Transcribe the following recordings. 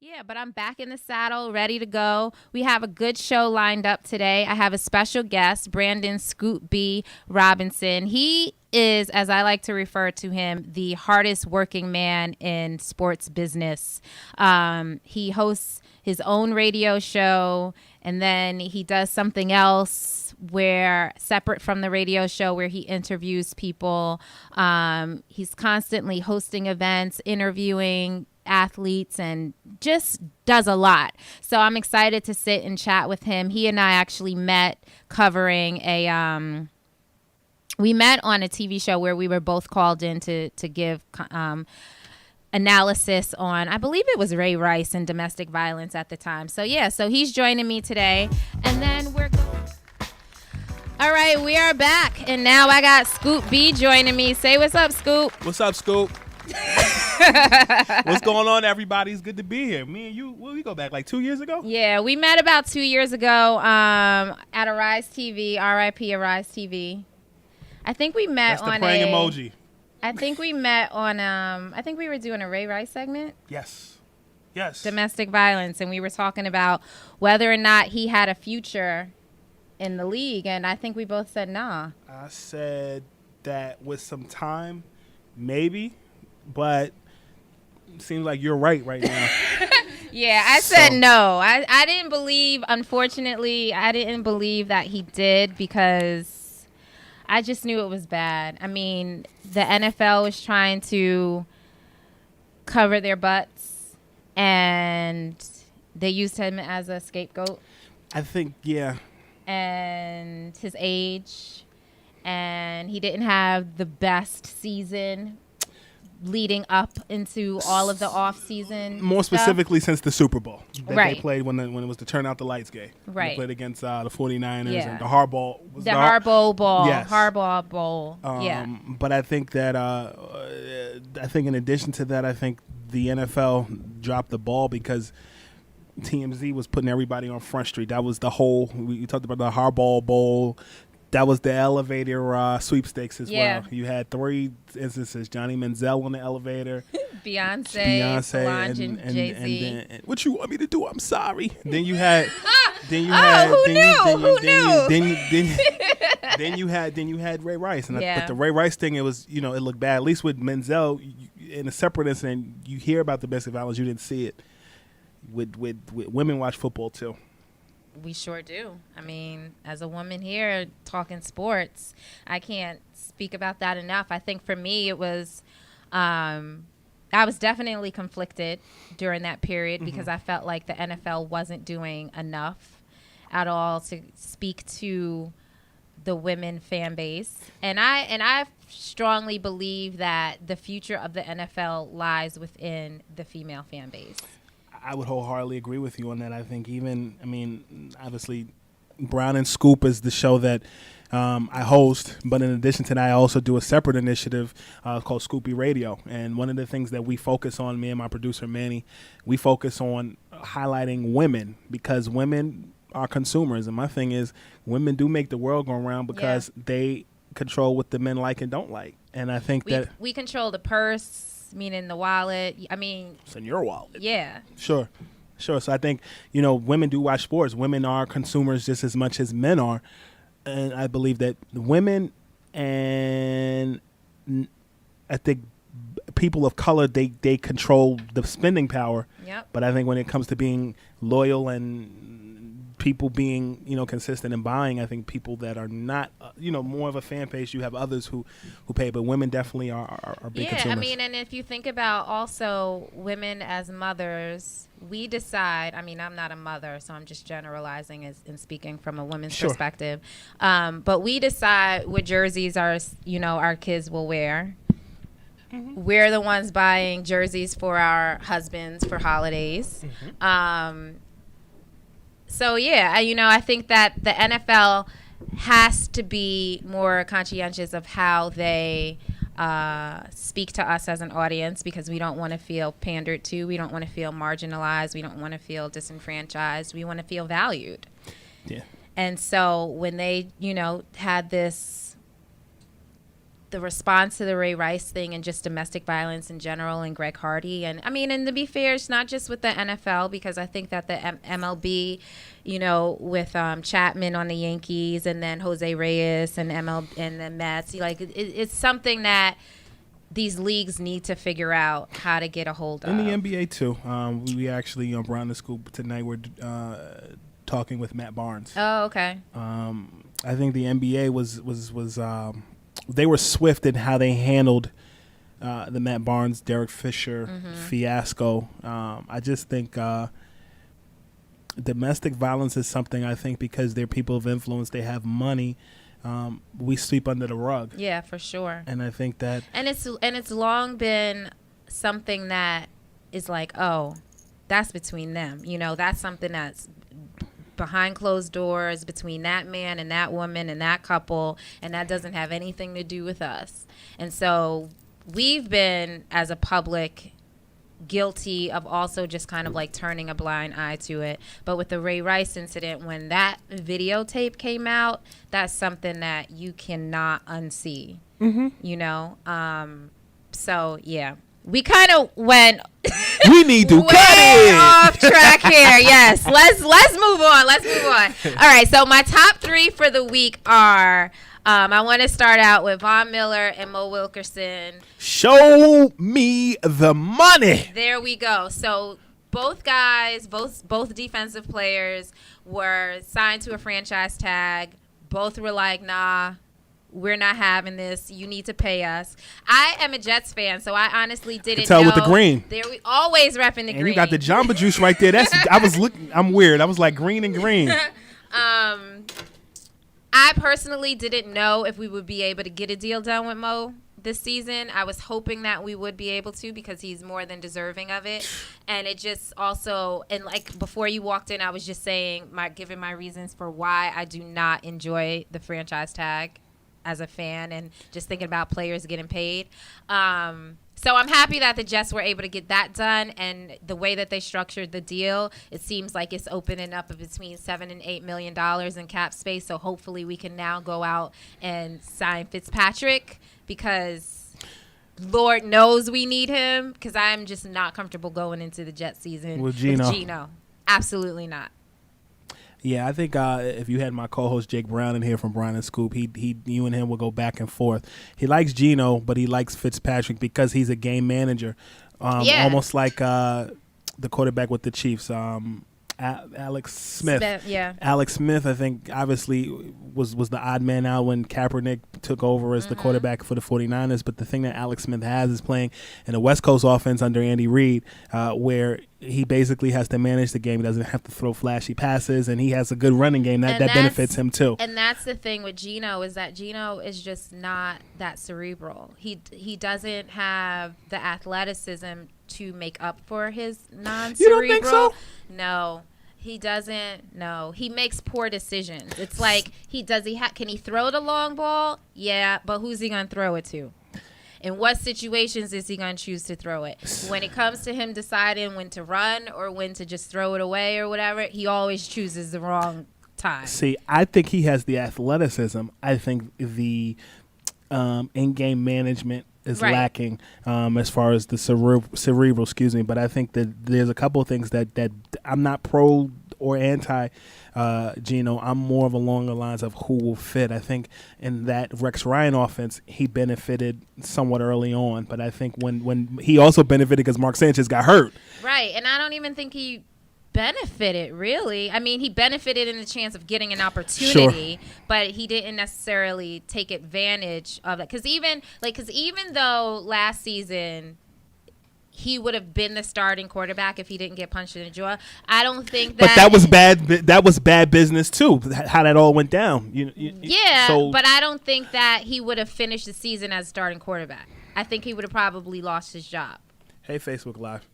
Yeah, but I'm back in the saddle, ready to go. We have a good show lined up today. I have a special guest, Brandon Scoop B. Robinson. He is, as I like to refer to him, the hardest working man in sports business. He hosts his own radio show, and then he does something else where, separate from the radio show, where he interviews people. He's constantly hosting events, interviewing athletes, and just does a lot. So I'm excited to sit and chat with him. He and I actually met covering we met on a TV show where we were both called in to give analysis on, I believe it was Ray Rice and domestic violence at the time. So yeah, so he's joining me today, and then all right, we are back, and now I got Scoop B joining me. Say what's up, Scoop. What's up, Scoop? What's going on, everybody? It's good to be here. Me and you, we go back like 2 years ago? Yeah, we met about 2 years ago at Arise TV, RIP Arise TV. I think we met on That's the praying emoji. I think we met on, I think we were doing a Ray Rice segment. Yes. Domestic violence, and we were talking about whether or not he had a future in the league, and I think we both said nah. I said that with some time, maybe, but it seems like you're right now. Yeah, I said no. I didn't believe, unfortunately, I didn't believe that he did, because I just knew it was bad. I mean, the NFL was trying to cover their butts, and they used him as a scapegoat. I think, yeah. And his age, and he didn't have the best season leading up into all of the off-season more specifically stuff. Since the Super Bowl that Right. they played when it was the Turn Out the Lights game. Right. They played against the 49ers Yeah. and the Harbaugh. Harbaugh Bowl. Yes. Harbaugh Bowl. Yeah. But I think that in addition to that, I think the NFL dropped the ball because TMZ was putting everybody on Front Street. That was the whole. We talked about the Harbaugh Bowl. That was the elevator sweepstakes as well. You had 3 instances: Johnny Manziel on the elevator, Beyonce, Solange, and Jay-Z. And what you want me to do? I'm sorry. Then you had. Who knew? Then you had Ray Rice, but the Ray Rice thing, it was, it looked bad. At least with Manziel, in a separate incident, you hear about domestic violence, you didn't see it. With women watch football too. We sure do. I mean, as a woman here talking sports, I can't speak about that enough. I think for me it was, I was definitely conflicted during that period because I felt like the NFL wasn't doing enough at all to speak to the women fan base. And I strongly believe that the future of the NFL lies within the female fan base. I would wholeheartedly agree with you on that. I think obviously, Brown and Scoop is the show that I host. But in addition to that, I also do a separate initiative called Scoopy Radio. And one of the things that we focus on, me and my producer, Manny, we focus on highlighting women because women are consumers. And my thing is, women do make the world go around because they control what the men like and don't like. And I think that we control the purse. Meaning the wallet. I mean, it's in your wallet. Yeah. Sure. So I think, women do watch sports. Women are consumers just as much as men are. And I believe that women and I think people of color, they control the spending power. Yep. But I think when it comes to being loyal and people being, consistent in buying, I think people that are not, more of a fan base, you have others who pay, but women definitely are big consumers. Yeah, I mean, and if you think about also women as mothers, we decide, I mean, I'm not a mother, so I'm just generalizing and speaking from a woman's perspective, but we decide what jerseys our kids will wear. Mm-hmm. We're the ones buying jerseys for our husbands for holidays. Mm-hmm. So, yeah, I think that the NFL has to be more conscientious of how they speak to us as an audience because we don't want to feel pandered to. We don't want to feel marginalized. We don't want to feel disenfranchised. We want to feel valued. Yeah. And so when they, had this the response to the Ray Rice thing and just domestic violence in general and Greg Hardy. And I mean, and to be fair, it's not just with the NFL, because I think that the MLB, you know, with Chapman on the Yankees and then Jose Reyes and and the Mets, like it's something that these leagues need to figure out how to get a hold of. In the NBA too. We actually on Brown the Scoop tonight, we're talking with Matt Barnes. Oh, okay. I think the NBA was they were swift in how they handled the Matt Barnes, Derek Fisher fiasco. I just think domestic violence is something, I think, because they're people of influence, they have money, we sweep under the rug. Yeah, for sure. And I think that, and it's long been something that is like, oh, that's between them. You know, that's something that's behind closed doors between that man and that woman and that couple, and that doesn't have anything to do with us. And so we've been, as a public, guilty of also just kind of like turning a blind eye to it. But with the Ray Rice incident, when that videotape came out, that's something that you cannot unsee. You know? So yeah, we kind of went we need to cut it off track here. Yes, let's move on. All right, so my top 3 for the week are, I want to start out with Von Miller and Mo Wilkerson. Show me the money. There we go. So both guys, both defensive players, were signed to a franchise tag. Both were like, nah, we're not having this. You need to pay us. I am a Jets fan, so I honestly didn't tell know. with the green. There we always repping the green. And you got the Jamba Juice right there. I'm weird. I was like green and green. I personally didn't know if we would be able to get a deal done with Mo this season. I was hoping that we would be able to, because he's more than deserving of it. And it just also, and like before you walked in, I was just saying, giving my reasons for why I do not enjoy the franchise tag as a fan, and just thinking about players getting paid. So I'm happy that the Jets were able to get that done, and the way that they structured the deal, it seems like it's opening up between $7 and $8 million in cap space. So hopefully we can now go out and sign Fitzpatrick, because Lord knows we need him, because I'm just not comfortable going into the Jets season with Geno. Absolutely not. Yeah, I think if you had my co-host Jake Brown in here from Brown and Scoop, you and him will go back and forth. He likes Geno, but he likes Fitzpatrick because he's a game manager, almost like the quarterback with the Chiefs, Alex Smith. Alex Smith, I think, obviously was the odd man out when Kaepernick took over as the quarterback for the 49ers. But the thing that Alex Smith has is playing in a West Coast offense under Andy Reid, where he basically has to manage the game. He doesn't have to throw flashy passes, and he has a good running game that benefits him too. And that's the thing with Geno, is that Geno is just not that cerebral. He doesn't have the athleticism to make up for his non-cerebral. You don't think so? No, he doesn't. No, he makes poor decisions. It's like, can he throw the long ball? Yeah, but who's he gonna throw it to? In what situations is he going to choose to throw it? When it comes to him deciding when to run or when to just throw it away or whatever, he always chooses the wrong time. See, I think he has the athleticism. I think the in-game management is lacking as far as the cerebral, but I think that there's a couple of things that I'm not pro or anti Geno. I'm more of along the lines of who will fit. I think in that Rex Ryan offense, he benefited somewhat early on, but I think when he also benefited because Mark Sanchez got hurt. Right, and I don't even think he benefited, really. I mean, he benefited in the chance of getting an opportunity, but he didn't necessarily take advantage of it. Because even though last season he would have been the starting quarterback if he didn't get punched in the jaw, I don't think that. But that was bad. That was bad business too. How that all went down. But I don't think that he would have finished the season as starting quarterback. I think he would have probably lost his job. Hey, Facebook Live.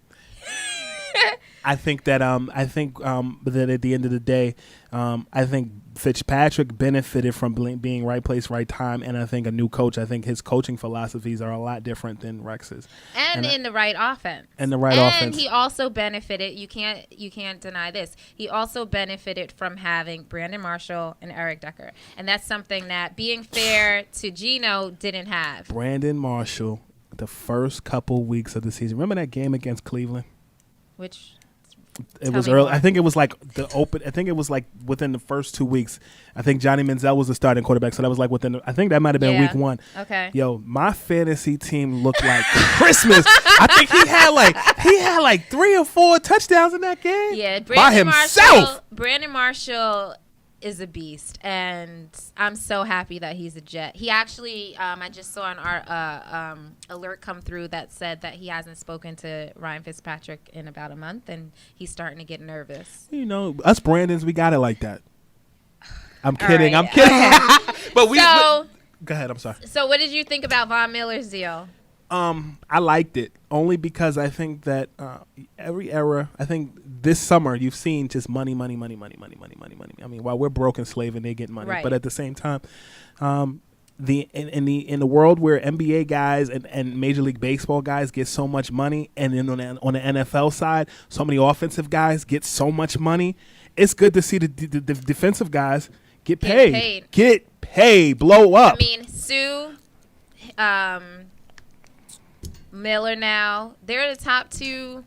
I think that that at the end of the day, I think Fitzpatrick benefited from being right place, right time, and I think a new coach. I think his coaching philosophies are a lot different than Rex's, and in the right offense. And the right offense. And he also benefited. You can't deny this. He also benefited from having Brandon Marshall and Eric Decker, and that's something that, being fair to Geno, didn't have. Brandon Marshall, the first couple weeks of the season. Remember that game against Cleveland? Which. It was early. I think it was like the open. I think it was like within the first 2 weeks. I think Johnny Manziel was the starting quarterback, so that was like within. I think that might have been week 1. Okay. Yo, my fantasy team looked like Christmas. I think he had like 3 or 4 touchdowns in that game. Yeah, by himself. Brandon Marshall is a beast, and I'm so happy that he's a Jet. He actually, I just saw our alert come through that said that he hasn't spoken to Ryan Fitzpatrick in about a month, and he's starting to get nervous. You know, us Brandons, we got it like that. I'm kidding. Right. I'm kidding. But go ahead. I'm sorry. So, what did you think about Von Miller's deal? I liked it only because I think that every era, I think this summer you've seen just money. I mean, while we're broke and slaving, they get money, right. But at the same time, in the world where NBA guys and Major League Baseball guys get so much money, and then on the NFL side, so many offensive guys get so much money, it's good to see the defensive guys get paid, blow up. I mean, Sue. Miller now, they're the top 2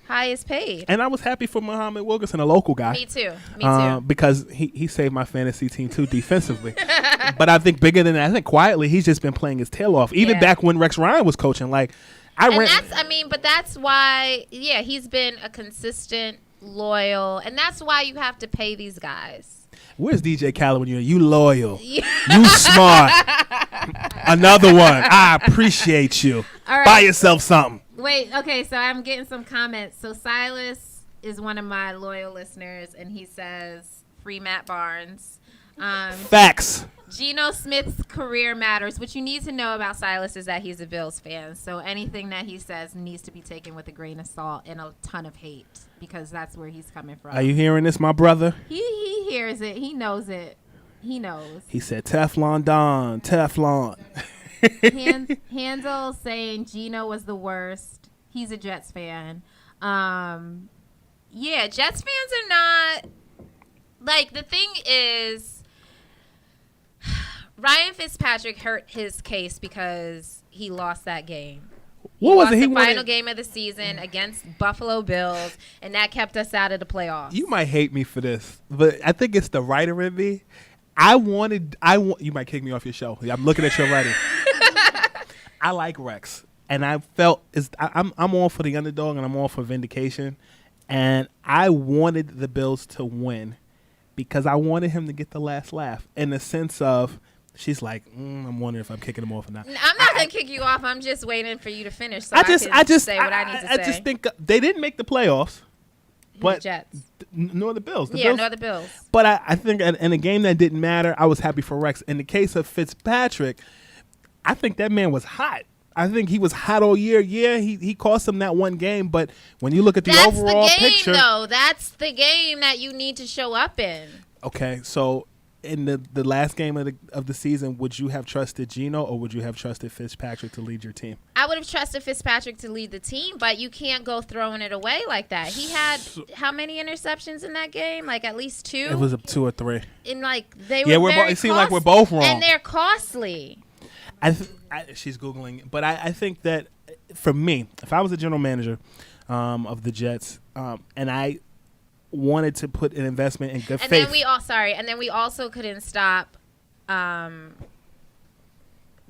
highest paid. And I was happy for Muhammad Wilkerson, a local guy. Me too. Because he saved my fantasy team too defensively. But I think bigger than that, I think quietly he's just been playing his tail off. Even back when Rex Ryan was coaching, but that's why, he's been a consistent, loyal, and that's why you have to pay these guys. Where's DJ Khaled when you loyal? You smart. Another one. I appreciate you. All right. Buy yourself something. Wait, okay, so I'm getting some comments. So Silas is one of my loyal listeners, and he says, free Matt Barnes. Facts. Geno Smith's career matters. What you need to know about Silas is that he's a Bills fan. So anything that he says needs to be taken with a grain of salt and a ton of hate, because that's where he's coming from. Are you hearing this, my brother? He hears it. He knows it. He knows. He said Teflon Don, Teflon. Handel saying Geno was the worst. He's a Jets fan. Jets fans are not, like, the thing is, Ryan Fitzpatrick hurt his case because he lost that game. He lost the final game of the season against Buffalo Bills, and that kept us out of the playoffs. You might hate me for this, but I think it's the writer in me. You might kick me off your show. I'm looking at your writing. I like Rex, and I felt I'm all for the underdog, and I'm all for vindication, and I wanted the Bills to win because I wanted him to get the last laugh in the sense of, she's like, I'm wondering if I'm kicking him off or not. I'm not going to kick you off. I'm just waiting for you to finish so I can say what I need to say. I just think they didn't make the playoffs. But Jets. Nor the Bills. Nor the Bills. But I think in a game that didn't matter, I was happy for Rex. In the case of Fitzpatrick, I think that man was hot. I think he was hot all year. Yeah, he cost them that one game, but when you look at the overall picture, that's the game that you need to show up in. Okay, so in the last game of the season, would you have trusted Geno or would you have trusted Fitzpatrick to lead your team? I would have trusted Fitzpatrick to lead the team, but you can't go throwing it away like that. He had how many interceptions in that game? Like at least 2? It was 2 or 3. And like they were it seemed like we're both wrong. And they're costly. She's Googling, but I think that for me, if I was a general manager of the Jets and I wanted to put an investment in good faith. And then we also couldn't stop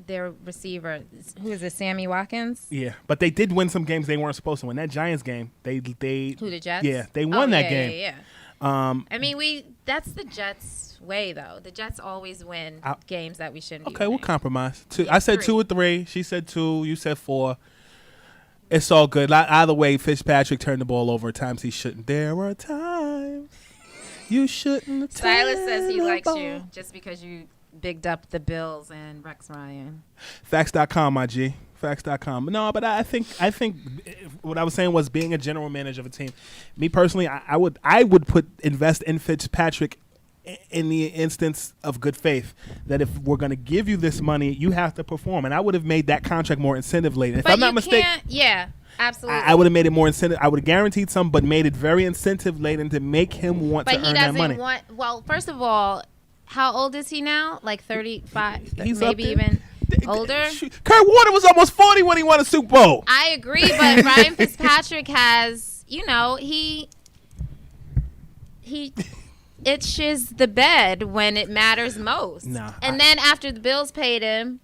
their receiver. Who is it, Sammy Watkins? Yeah, but they did win some games they weren't supposed to win. That Giants game, they who, the Jets? Yeah, they won that game. Yeah. I mean, that's the Jets' way, though. The Jets always win games that we shouldn't be winning. We'll compromise. I said 2 or 3. She said 2. You said 4. It's all good. Either way, Fitzpatrick turned the ball over at times he shouldn't. There are times you shouldn't. Silas says he likes you just because you bigged up the Bills and Rex Ryan. Facts.com, my G. Facts.com. No, but I think what I was saying was being a general manager of a team. Me personally, I would invest in Fitzpatrick in the instance of good faith that if we're going to give you this money, you have to perform. And I would have made that contract more incentive laden. If I'm not mistaken, yeah, absolutely. I would have made it more incentive. I would have guaranteed some, but made it very incentive laden to make him want to earn that money. But he doesn't want. Well, first of all, how old is he now? Like 35, He's maybe even older. Kurt Warner was almost 40 when he won a Super Bowl. I agree, but Ryan Fitzpatrick has, he itches the bed when it matters most. And then after the Bills paid him,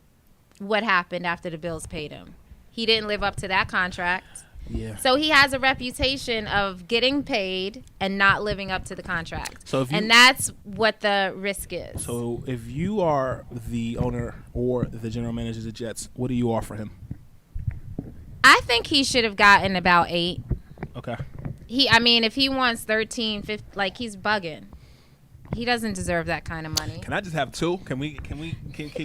what happened after the Bills paid him? He didn't live up to that contract. Yeah. So he has a reputation of getting paid and not living up to the contract. And that's what the risk is. So if you are the owner or the general manager of the Jets, what do you offer him? I think he should have gotten about 8. Okay. If he wants 13, 15, he's bugging. He doesn't deserve that kind of money. Can I just have 2? Can we?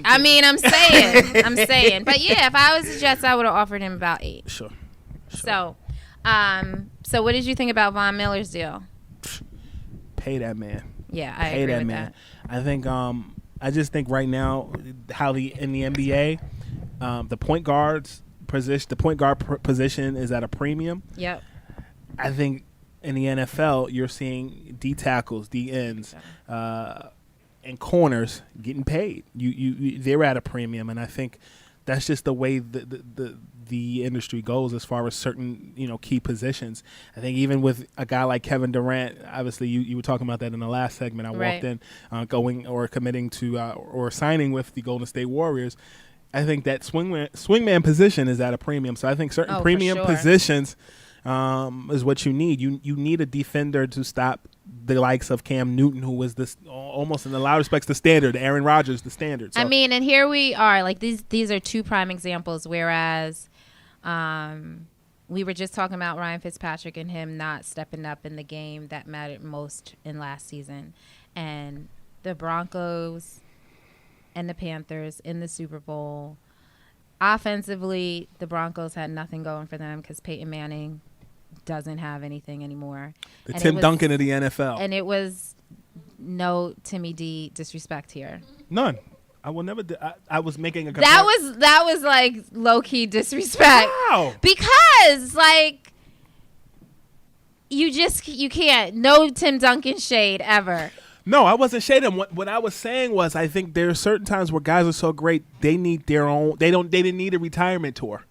I'm saying. But yeah, if I was the Jets, I would have offered him about 8. Sure. So what did you think about Von Miller's deal? Pay that man. Yeah, I agree with that. I think I just think right now how in the NBA the point guard position is at a premium. Yep. I think in the NFL you're seeing D tackles, D ends, and corners getting paid. They're at a premium, and I think that's just the way the industry goes as far as certain key positions. I think even with a guy like Kevin Durant, obviously you were talking about that in the last segment. I walked in going or committing to or signing with the Golden State Warriors. I think that swingman position is at a premium. So I think certain premium positions is what you need. You need a defender to stop the likes of Cam Newton, who was this almost in a lot of respects the standard. Aaron Rodgers, the standard. So. And here we are. These are 2 prime examples. Whereas we were just talking about Ryan Fitzpatrick and him not stepping up in the game that mattered most in last season, and the Broncos and the Panthers in the Super Bowl. Offensively, the Broncos had nothing going for them because Peyton Manning doesn't have anything anymore. Tim Duncan of the NFL. And it was no Timmy D disrespect here. None. I will never. I was making a comparison. That was like low key disrespect. Wow. Because you can't. No Tim Duncan shade ever. No, I wasn't shading. What I was saying was I think there are certain times where guys are so great they need their own. They didn't need a retirement tour.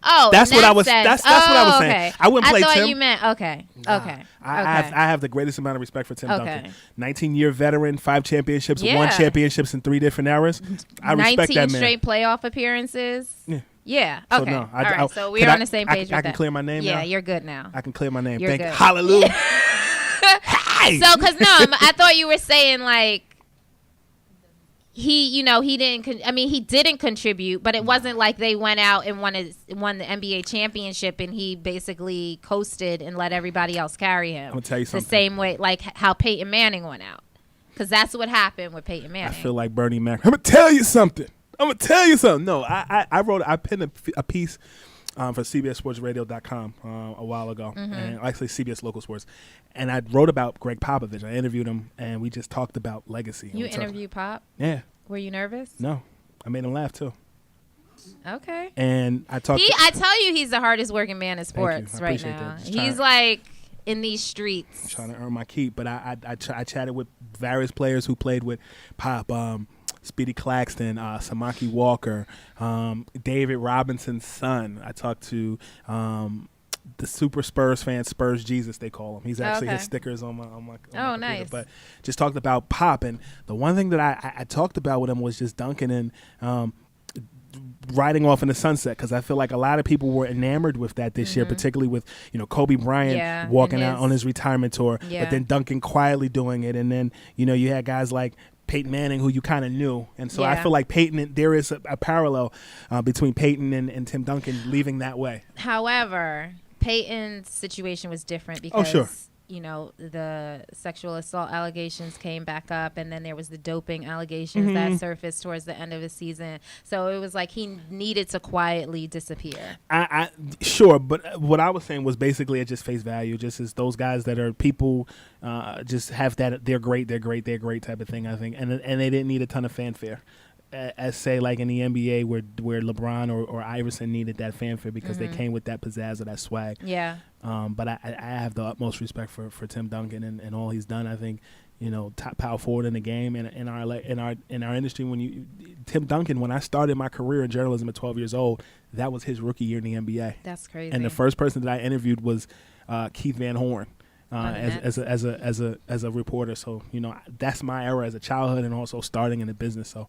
Oh, that's what I was. Sense. That's what I was saying. Okay. I wouldn't play Tim. I thought you meant okay. Nah. Okay. I have the greatest amount of respect for Tim Duncan. 19-year veteran, 5 championships, 1 championships in 3 different eras. I respect that man. 19 straight playoff appearsappearances. Yeah. So Okay. No, all right. So we're on the same page with that. I can clear my name now? Yeah, you're good now. I can clear my name. You're Thank good. you. Hallelujah. Hey. So, I thought you were saying he didn't contribute, but it wasn't like they went out and won the NBA championship and he basically coasted and let everybody else carry him. I'm going to tell you something. The same way like how Peyton Manning went out. Because that's what happened with Peyton Manning. I feel like Bernie Mac. I'm going to tell you something. No, I pinned a piece for CBSSportsRadio.com a while ago, and actually CBS Local Sports, and I wrote about Greg Popovich. I interviewed him, and we just talked about legacy. You interviewed Pop? Yeah. Were you nervous? No, I made him laugh too. Okay. And I talked. I tell you, he's the hardest working man in sports right now. He's in these streets. I'm trying to earn my keep, but I chatted with various players who played with Pop. Speedy Claxton, Samaki Walker, David Robinson's son. I talked to the super Spurs fan, Spurs Jesus, they call him. He's actually his stickers on my nice. computer. But just talked about Pop, and the one thing that I talked about with him was just Duncan and riding off in the sunset, because I feel like a lot of people were enamored with that this year, particularly with Kobe Bryant walking out on his retirement tour, but then Duncan quietly doing it, and then you had guys like Peyton Manning, who you kind of knew. And so I feel like there is a parallel between Peyton and Tim Duncan leaving that way. However, Peyton's situation was different because the sexual assault allegations came back up, and then there was the doping allegations that surfaced towards the end of the season. So it was like he needed to quietly disappear. Sure, but what I was saying was basically at just face value, just as those guys that are people just have that they're great type of thing, I think, and they didn't need a ton of fanfare. As say like in the NBA where LeBron or Iverson needed that fanfare because they came with that pizzazz or that swag. Yeah. But I have the utmost respect for Tim Duncan and all he's done. I think, top power forward in the game and in our industry. Tim Duncan, when I started my career in journalism at 12 years old, that was his rookie year in the NBA. That's crazy. And the first person that I interviewed was Keith Van Horn. As a reporter. So, that's my era as a childhood and also starting in the business. So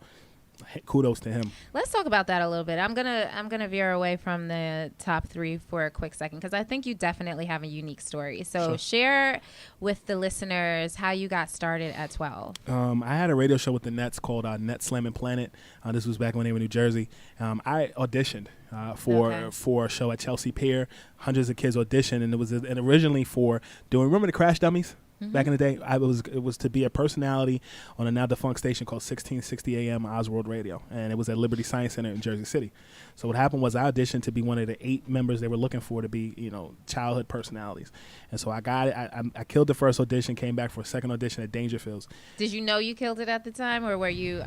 kudos to him. Let's talk about that a little bit. I'm gonna veer away from the top three for a quick second because I think you definitely have a unique story. So share with the listeners how you got started at 12. I had a radio show with the Nets called Net Slamming Planet. This was back when they were in New Jersey. I auditioned for a show at Chelsea Pier. Hundreds of kids auditioned, and it was originally for doing. Remember the Crash Dummies? Back in the day, it was to be a personality on a now defunct station called 1660 AM Oswald Radio, and it was at Liberty Science Center in Jersey City. So what happened was I auditioned to be one of the 8 members they were looking for to be, childhood personalities, and so I got it. I killed the first audition, came back for a second audition at Dangerfields. Did you know you killed it at the time, or were you?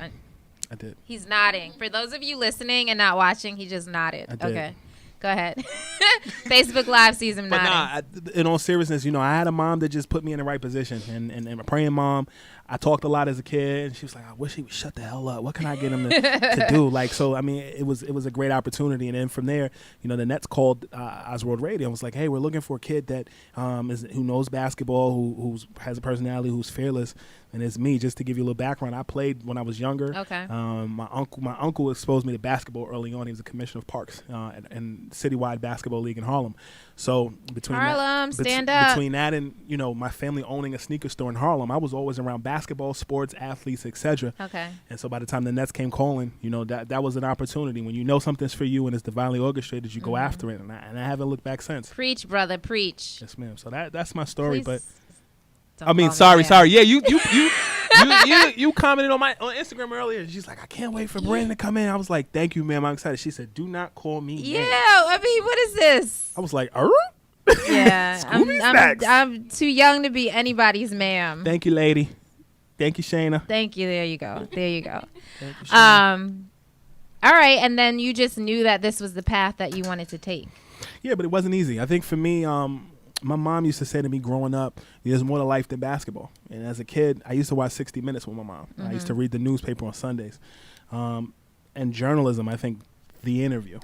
I did. He's nodding. For those of you listening and not watching, he just nodded. I did. Okay. Go ahead. Facebook Live sees him nodding. But in all seriousness, I had a mom that just put me in the right position, and a praying mom. I talked a lot as a kid, and she was like, "I wish he would shut the hell up. What can I get him to do?" Like, so I mean, it was a great opportunity, and then from there, the Nets called Oswald Radio and was like, "Hey, we're looking for a kid that who knows basketball, who has a personality, who's fearless." And it's me. Just to give you a little background, I played when I was younger. Okay. My uncle exposed me to basketball early on. He was a commissioner of parks and citywide basketball league in Harlem. So between Harlem, stand up. Between that and my family owning a sneaker store in Harlem, I was always around basketball, sports, athletes, etc. Okay. And so by the time the Nets came calling, that was an opportunity. When something's for you and it's divinely orchestrated, you go after it. And I haven't looked back since. Preach, brother, preach. Yes, ma'am. So that's my story. Please. But sorry. Yeah, you commented on Instagram earlier. She's like, I can't wait for Brandon to come in. I was like, thank you, ma'am. I'm excited. She said, do not call me. Yeah, I mean, what is this? I was like, yeah, I'm too young to be anybody's ma'am. Thank you, lady. Thank you, Shana. Thank you. There you go. Thank you, Shana. All right, and then you just knew that this was the path that you wanted to take. Yeah, but it wasn't easy. I think for me, my mom used to say to me growing up, there's more to life than basketball. And as a kid, I used to watch 60 Minutes with my mom. I used to read the newspaper on Sundays. And journalism, I think the interview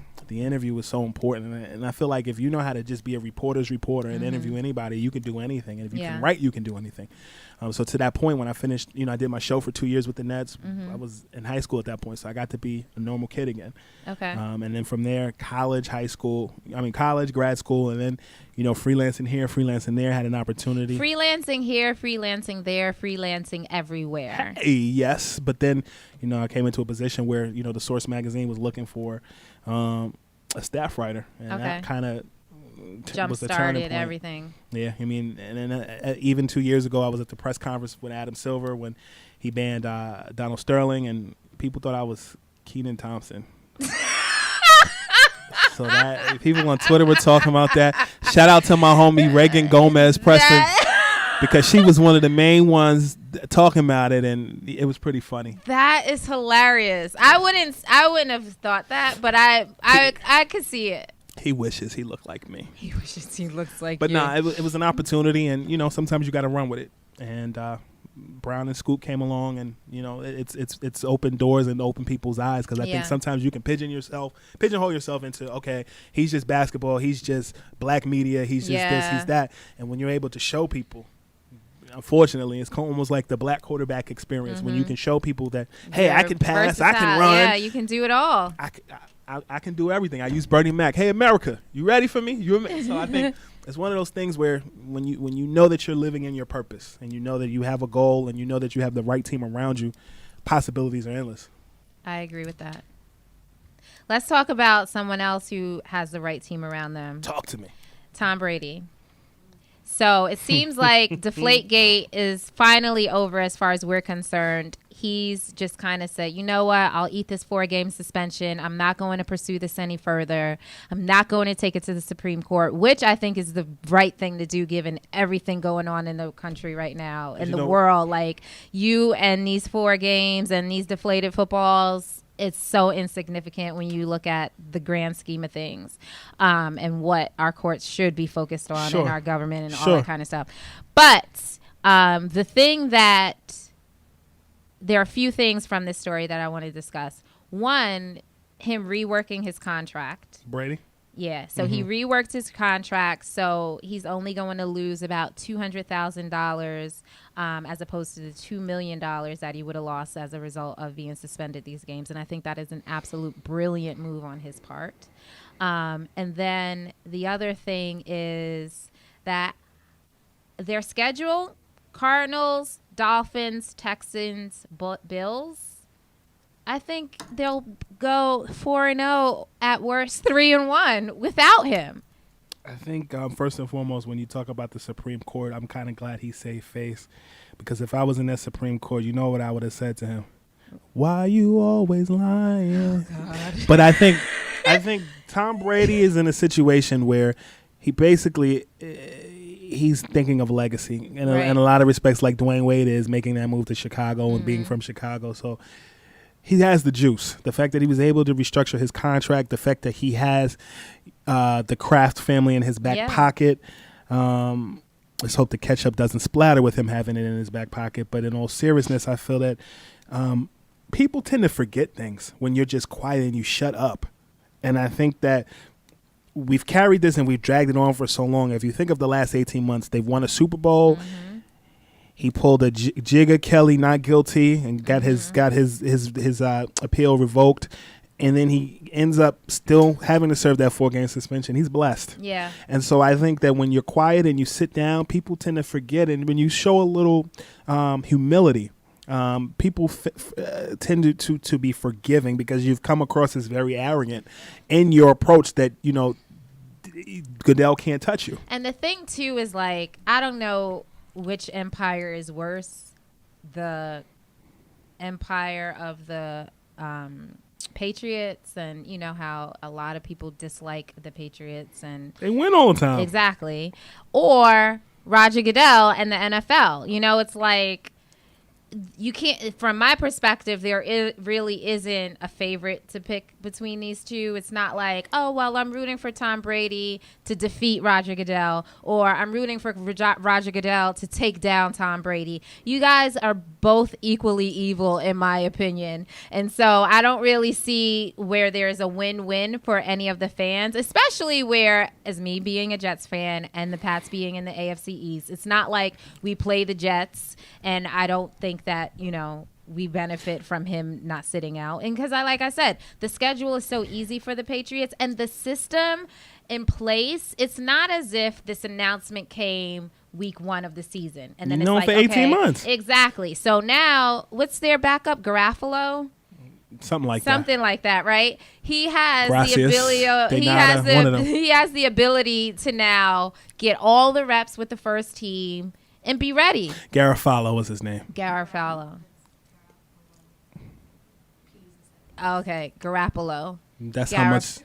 was so important. And I feel like if you know how to just be a reporter's reporter and interview anybody, you can do anything. And if you can write, you can do anything. So to that point, when I finished, I did my show for 2 years with the Nets. I was in high school at that point, so I got to be a normal kid again. Okay. And then from there, college, grad school, and then, freelancing here, freelancing there, had an opportunity. Freelancing here, freelancing there, freelancing everywhere. Hey, yes. But then, I came into a position where, the Source magazine was looking for a staff writer. And that kind of jump-started everything. Yeah, I mean, and then even 2 years ago, I was at the press conference with Adam Silver when he banned Donald Sterling, and people thought I was Kenan Thompson. So that people on Twitter were talking about that. Shout out to my homie Reagan Gomez Preston, because she was one of the main ones talking about it, and it was pretty funny. That is hilarious. I wouldn't have thought that, but I could see it. He wishes he looked like me. He wishes he looks like but you. But it was an opportunity, and sometimes you got to run with it. And Brown and Scoop came along, and it's open doors and open people's eyes, because I think sometimes you can pigeonhole yourself into, okay, he's just basketball, he's just black media, he's just this, he's that. And when you're able to show people, unfortunately, it's almost like the black quarterback experience, when you can show people that, hey, I can pass, versatile. I can run, yeah, you can do it all. I can do everything. I use Bernie Mac. Hey, America, you ready for me? So I think it's one of those things where when you know that you're living in your purpose, and you know that you have a goal, and you know that you have the right team around you, possibilities are endless. I agree with that. Let's talk about someone else who has the right team around them. Talk to me. Tom Brady. So it seems like Deflategate is finally over as far as we're concerned. He's just kind of said, you know what, I'll eat this 4-game suspension. I'm not going to pursue this any further. I'm not going to take it to the Supreme Court, which I think is the right thing to do given everything going on in the country right now, in the world. Like, you and these 4 games and these deflated footballs, it's so insignificant when you look at the grand scheme of things, and what our courts should be focused on, and our government and all that kind of stuff. But the thing that there are a few things from this story that I want to discuss. One, him reworking his contract. Brady? Yeah. So he reworked his contract. So he's only going to lose about $200,000 as opposed to the $2 million that he would have lost as a result of being suspended these games. And I think that is an absolute brilliant move on his part. And then the other thing is that their schedule, Cardinals, Dolphins, Texans, Bills, I think they'll go 4-0 at worst, 3-1 without him. I think first and foremost, when you talk about the Supreme Court, I'm kind of glad he saved face, because if I was in that Supreme Court, you know what I would have said to him? Why you always lying? Oh, God. But I think Tom Brady is in a situation where he basically he's thinking of legacy in a lot of respects, like Dwayne Wade is, making that move to Chicago and being from Chicago. So he has the juice. The fact that he was able to restructure his contract, the fact that he has the Kraft family in his back pocket. Let's hope the ketchup doesn't splatter with him having it in his back pocket. But in all seriousness, I feel that people tend to forget things when you're just quiet and you shut up. And I think that we've carried this and we've dragged it on for so long. If you think of the last 18 months, they've won a Super Bowl. He pulled a Jigga Kelly not guilty and got his appeal revoked. And then he ends up still having to serve that 4-game suspension. He's blessed. Yeah. And so I think that when you're quiet and you sit down, people tend to forget. And when you show a little humility, people tend to be forgiving, because you've come across as very arrogant in your approach that, you know, Goodell can't touch you. And the thing, too, is like, I don't know which empire is worse, the empire of the Patriots, and you know how a lot of people dislike the Patriots and they win all the time. Exactly. Or Roger Goodell and the NFL. You know, it's like, you can't, from my perspective, there really isn't a favorite to pick between these two. It's not like, oh, well, I'm rooting for Tom Brady to defeat Roger Goodell, or I'm rooting for Roger Goodell to take down Tom Brady. You guys are both equally evil, in my opinion. And so I don't really see where there's a win-win for any of the fans, especially where, as me being a Jets fan and the Pats being in the AFC East, it's not like we play the Jets, and I don't think that, you know, we benefit from him not sitting out. And because like I said, the schedule is so easy for the Patriots, and the system in place, it's not as if this announcement came week 1 of the season and then it's like, for 18 months. Exactly. So now, what's their backup? Garofalo? Something like that, right? He has the ability. He has the ability to now get all the reps with the first team and be ready. Garofalo was his name. Garofalo. Okay, Garoppolo. That's how much.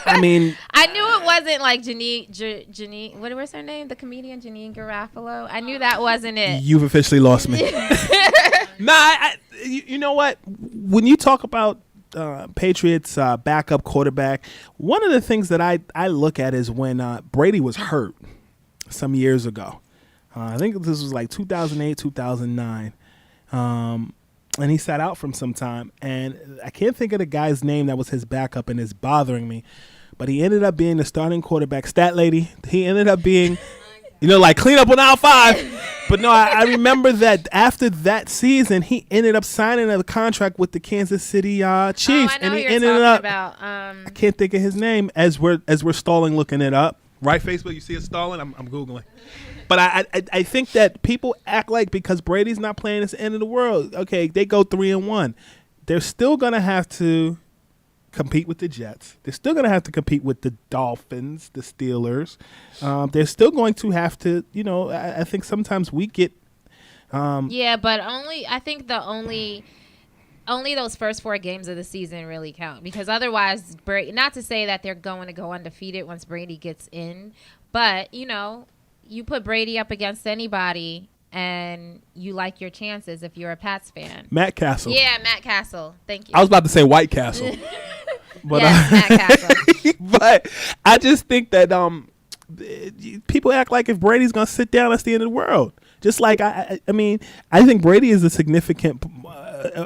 I mean, I knew it wasn't like Janine. What was her name? The comedian Janine Garofalo. I knew that wasn't it. You've officially lost me. You know what? When you talk about Patriots backup quarterback, one of the things that I look at is when Brady was hurt some years ago. I think this was like 2008, 2009. And he sat out from some time. And I can't think of the guy's name that was his backup, and it's bothering me. But he ended up being the starting quarterback. Stat lady. He ended up being, you know, like clean up on aisle 5. But no, I remember that after that season, he ended up signing a contract with the Kansas City Chiefs. And he ended up, I can't think of his name as we're stalling looking it up. Right, Facebook? You see it stalling? I'm Googling. But I think that people act like because Brady's not playing, it's the end of the world. Okay, they go 3-1. They're still going to have to compete with the Jets. They're still going to have to compete with the Dolphins, the Steelers. They're still going to have to, I think sometimes we get. Yeah, but I think only those first 4 games of the season really count, because otherwise, not to say that they're going to go undefeated once Brady gets in, but, you put Brady up against anybody and you like your chances if you're a Pats fan. Matt Castle. Yeah, Matt Castle. Thank you. I was about to say White Castle. But, yes, Matt Castle. But I just think that people act like if Brady's going to sit down, that's the end of the world. Just like, I think Brady is a significant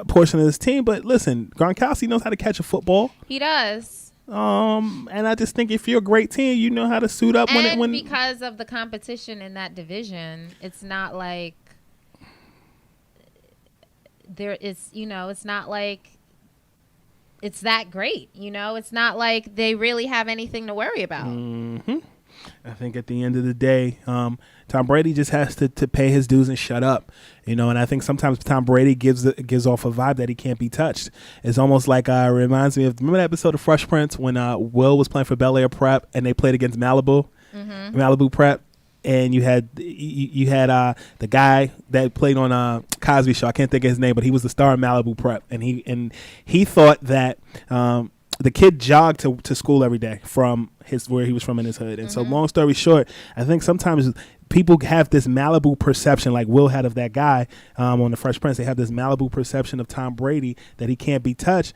portion of this team. But listen, Gronkowski knows how to catch a football. He does. And I just think if you're a great team, you know how to suit up when because of the competition in that division, it's not like it's not like it's that great. It's not like they really have anything to worry about. Mm-hmm. I think at the end of the day, Tom Brady just has to pay his dues and shut up, and I think sometimes Tom Brady gives off a vibe that he can't be touched. It's almost like reminds me of, remember that episode of Fresh Prince when Will was playing for Bel Air Prep and they played against Malibu Prep, and you had the guy that played on Cosby Show. I can't think of his name, but he was the star of Malibu Prep, and he thought that the kid jogged to school every day from where he was from in his hood. And so long story short, I think sometimes people have this Malibu perception, like Will had of that guy on the Fresh Prince. They have this Malibu perception of Tom Brady that he can't be touched.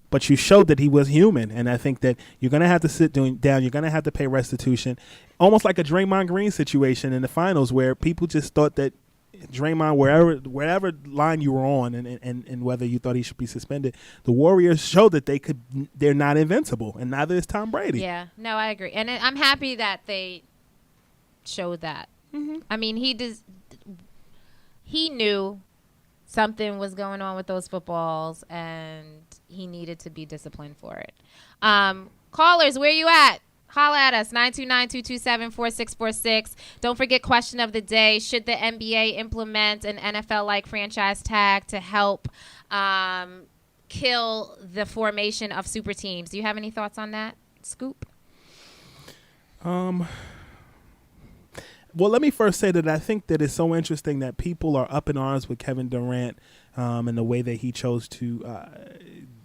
But you showed that he was human. And I think that you're going to have to sit down. You're going to have to pay restitution. Almost like a Draymond Green situation in the finals where people just thought that Draymond, wherever line you were on and whether you thought he should be suspended, the Warriors showed that they're not invincible, and neither is Tom Brady. Yeah, no, I agree. And I'm happy that they showed that. Mm-hmm. I mean, he knew something was going on with those footballs, and he needed to be disciplined for it. Callers, where you at? Holla at us, 929-227-4646. Don't forget, question of the day. Should the NBA implement an NFL-like franchise tag to help kill the formation of super teams? Do you have any thoughts on that, Scoop? Well, let me first say that I think that it's so interesting that people are up in arms with Kevin Durant and the way that he chose to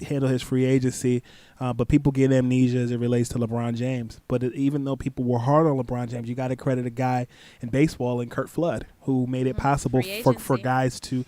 handle his free agency, but people get amnesia as it relates to LeBron James. But even though people were hard on LeBron James, you got to credit a guy in baseball, in Curt Flood, who made it possible for guys to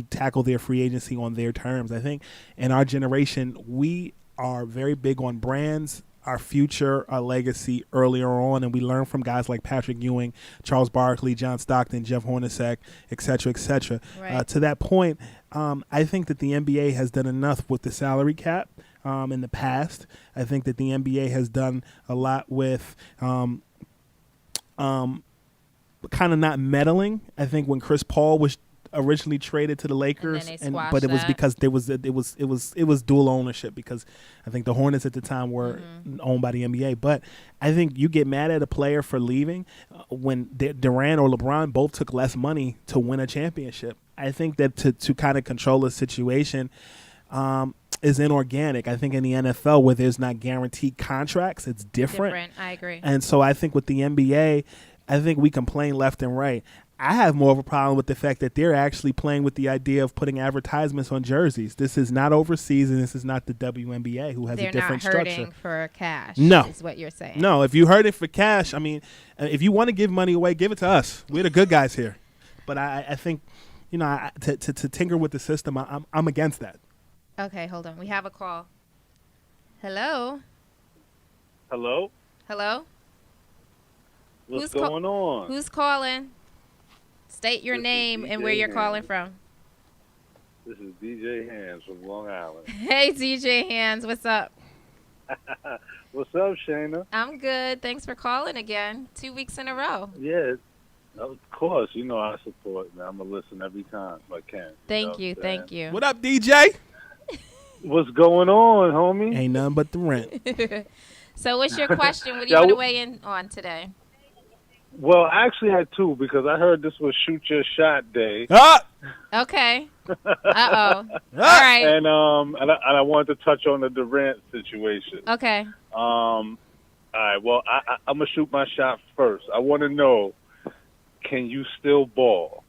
tackle their free agency on their terms. I think in our generation, we are very big on brands, our future, our legacy earlier on, and we learn from guys like Patrick Ewing, Charles Barkley, John Stockton, Jeff Hornacek, et cetera, et cetera. Right. To that point, I think that the NBA has done enough with the salary cap in the past. I think that the NBA has done a lot with kind of not meddling. I think when Chris Paul was originally traded to the Lakers, but it was because it was dual ownership, because I think the Hornets at the time were owned by the NBA. But I think you get mad at a player for leaving when Durant or LeBron both took less money to win a championship. I think that to kind of control a situation is inorganic. I think in the NFL, where there's not guaranteed contracts, it's different. I agree. And so I think with the NBA, I think we complain left and right. I have more of a problem with the fact that they're actually playing with the idea of putting advertisements on jerseys. This is not overseas, and this is not the WNBA, who has a different structure. They're not hurting for cash, no, is what you're saying. No, if you hurt it for cash, I mean, if you want to give money away, give it to us. We're the good guys here. But I think, to tinker with the system, I'm against that. Okay, hold on. We have a call. Hello? Hello? Hello? What's going on? Who's calling? State your name and where you're calling from. This is DJ Hands from Long Island. Hey, DJ Hands. What's up? What's up, Shana? I'm good. Thanks for calling again. 2 weeks in a row. Yeah, of course. I support, man. I'm going to listen every time if I can. Thank you. Thank you. What up, DJ? What's going on, homie? Ain't nothing but the rent. So what's your question? What do you want to weigh in on today? Well, I actually had two because I heard this was shoot your shot day. Okay. Uh-oh. All right. And I wanted to touch on the Durant situation. Okay. All right. Well, I'm gonna shoot my shot first. I want to know, can you still ball?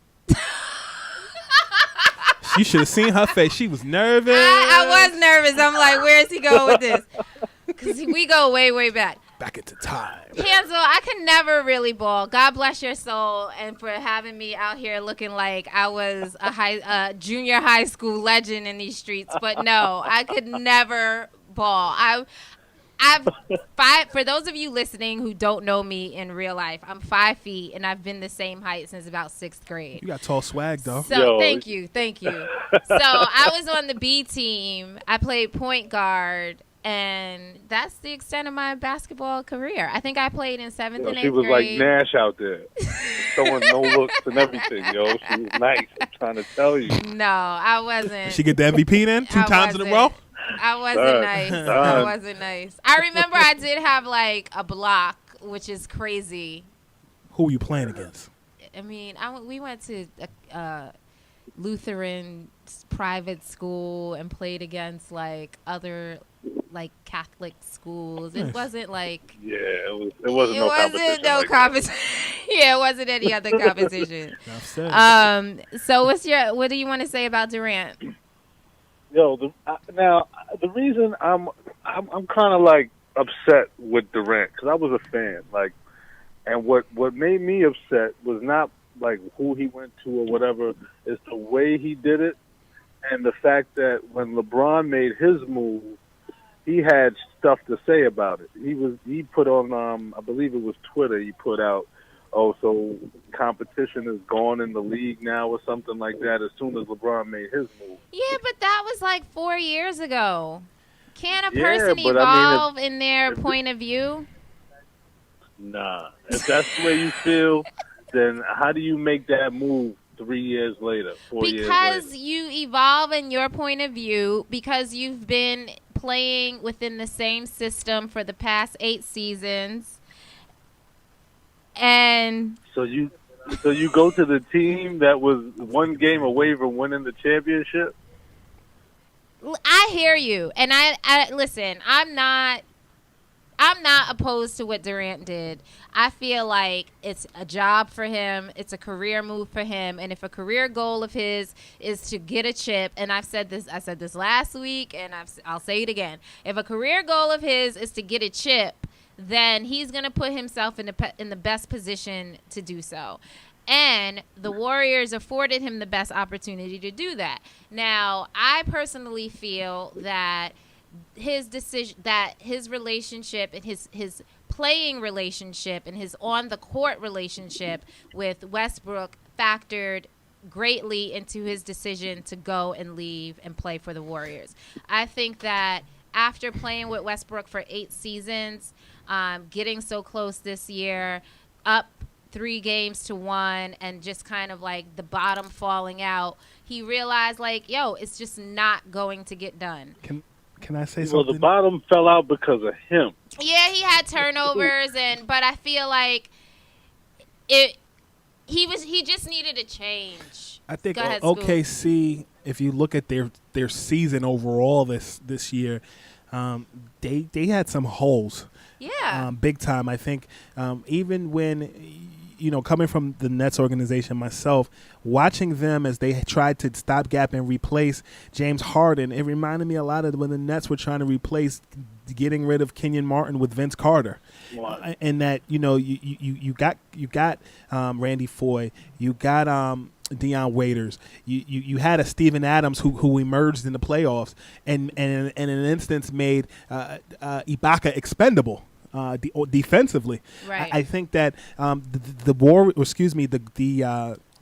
You should have seen her face. She was nervous. I was nervous. I'm like, where is he going with this? Because we go way, way back. Back into time. Hansel, I could never really ball. God bless your soul, and for having me out here looking like I was a junior high school legend in these streets. But no, I could never ball. I've for those of you listening who don't know me in real life, I'm 5 feet and I've been the same height since about 6th grade. You got tall swag though. So thank you. So I was on the B team. I played point guard, and that's the extent of my basketball career. I think I played in 7th and 8th grade. She was like Nash out there, throwing no looks and everything, yo. She was nice. I'm trying to tell you. No, I wasn't. Did she get the MVP then? 2 times in a row? I wasn't nice. I remember I did have like a block, which is crazy. Who were you playing against? I mean, we went to a Lutheran private school and played against like other like Catholic schools. It wasn't like it wasn't no competition. Yeah, it wasn't any other competition. So what do you want to say about Durant? Yo, now the reason I'm kind of like upset with Durant because I was a fan, like, and what made me upset was not like who he went to or whatever, it's the way he did it, and the fact that when LeBron made his move, he had stuff to say about it. He put on I believe it was Twitter. He put out, so competition is gone in the league now or something like that as soon as LeBron made his move. Yeah, but that was like 4 years ago. Can a person evolve in their point of view? Nah. If that's the way you feel, then how do you make that move 3 years later, 4 years later? Because you evolve in your point of view because you've been playing within the same system for the past 8 seasons. And so you go to the team that was one game away from winning the championship? I hear you. And I listen, I'm not opposed to what Durant did. I feel like it's a job for him. It's a career move for him. And if a career goal of his is to get a chip, and I said this last week, and I'll say it again. If a career goal of his is to get a chip, then he's going to put himself in the best position to do so. And the Warriors afforded him the best opportunity to do that. Now, I personally feel that his decision, that his relationship and his playing relationship and his on the court relationship with Westbrook factored greatly into his decision to go and leave and play for the Warriors. I think that after playing with Westbrook for 8 seasons, getting so close this year, up 3 games to 1, and just kind of like the bottom falling out, he realized like, it's just not going to get done. Can I say something? Well, the bottom fell out because of him. Yeah, he had turnovers, but I feel like he just needed a change. I think OKC, if you look at their season overall this year, they had some holes. Yeah. Big time. I think even when, coming from the Nets organization myself, watching them as they tried to stopgap and replace James Harden, it reminded me a lot of when the Nets were trying to replace getting rid of Kenyon Martin with Vince Carter. Wow. And that, you got Randy Foye, you got Deion Waiters, you had a Steven Adams who emerged in the playoffs and in an instance made Ibaka expendable defensively. Right. I think that the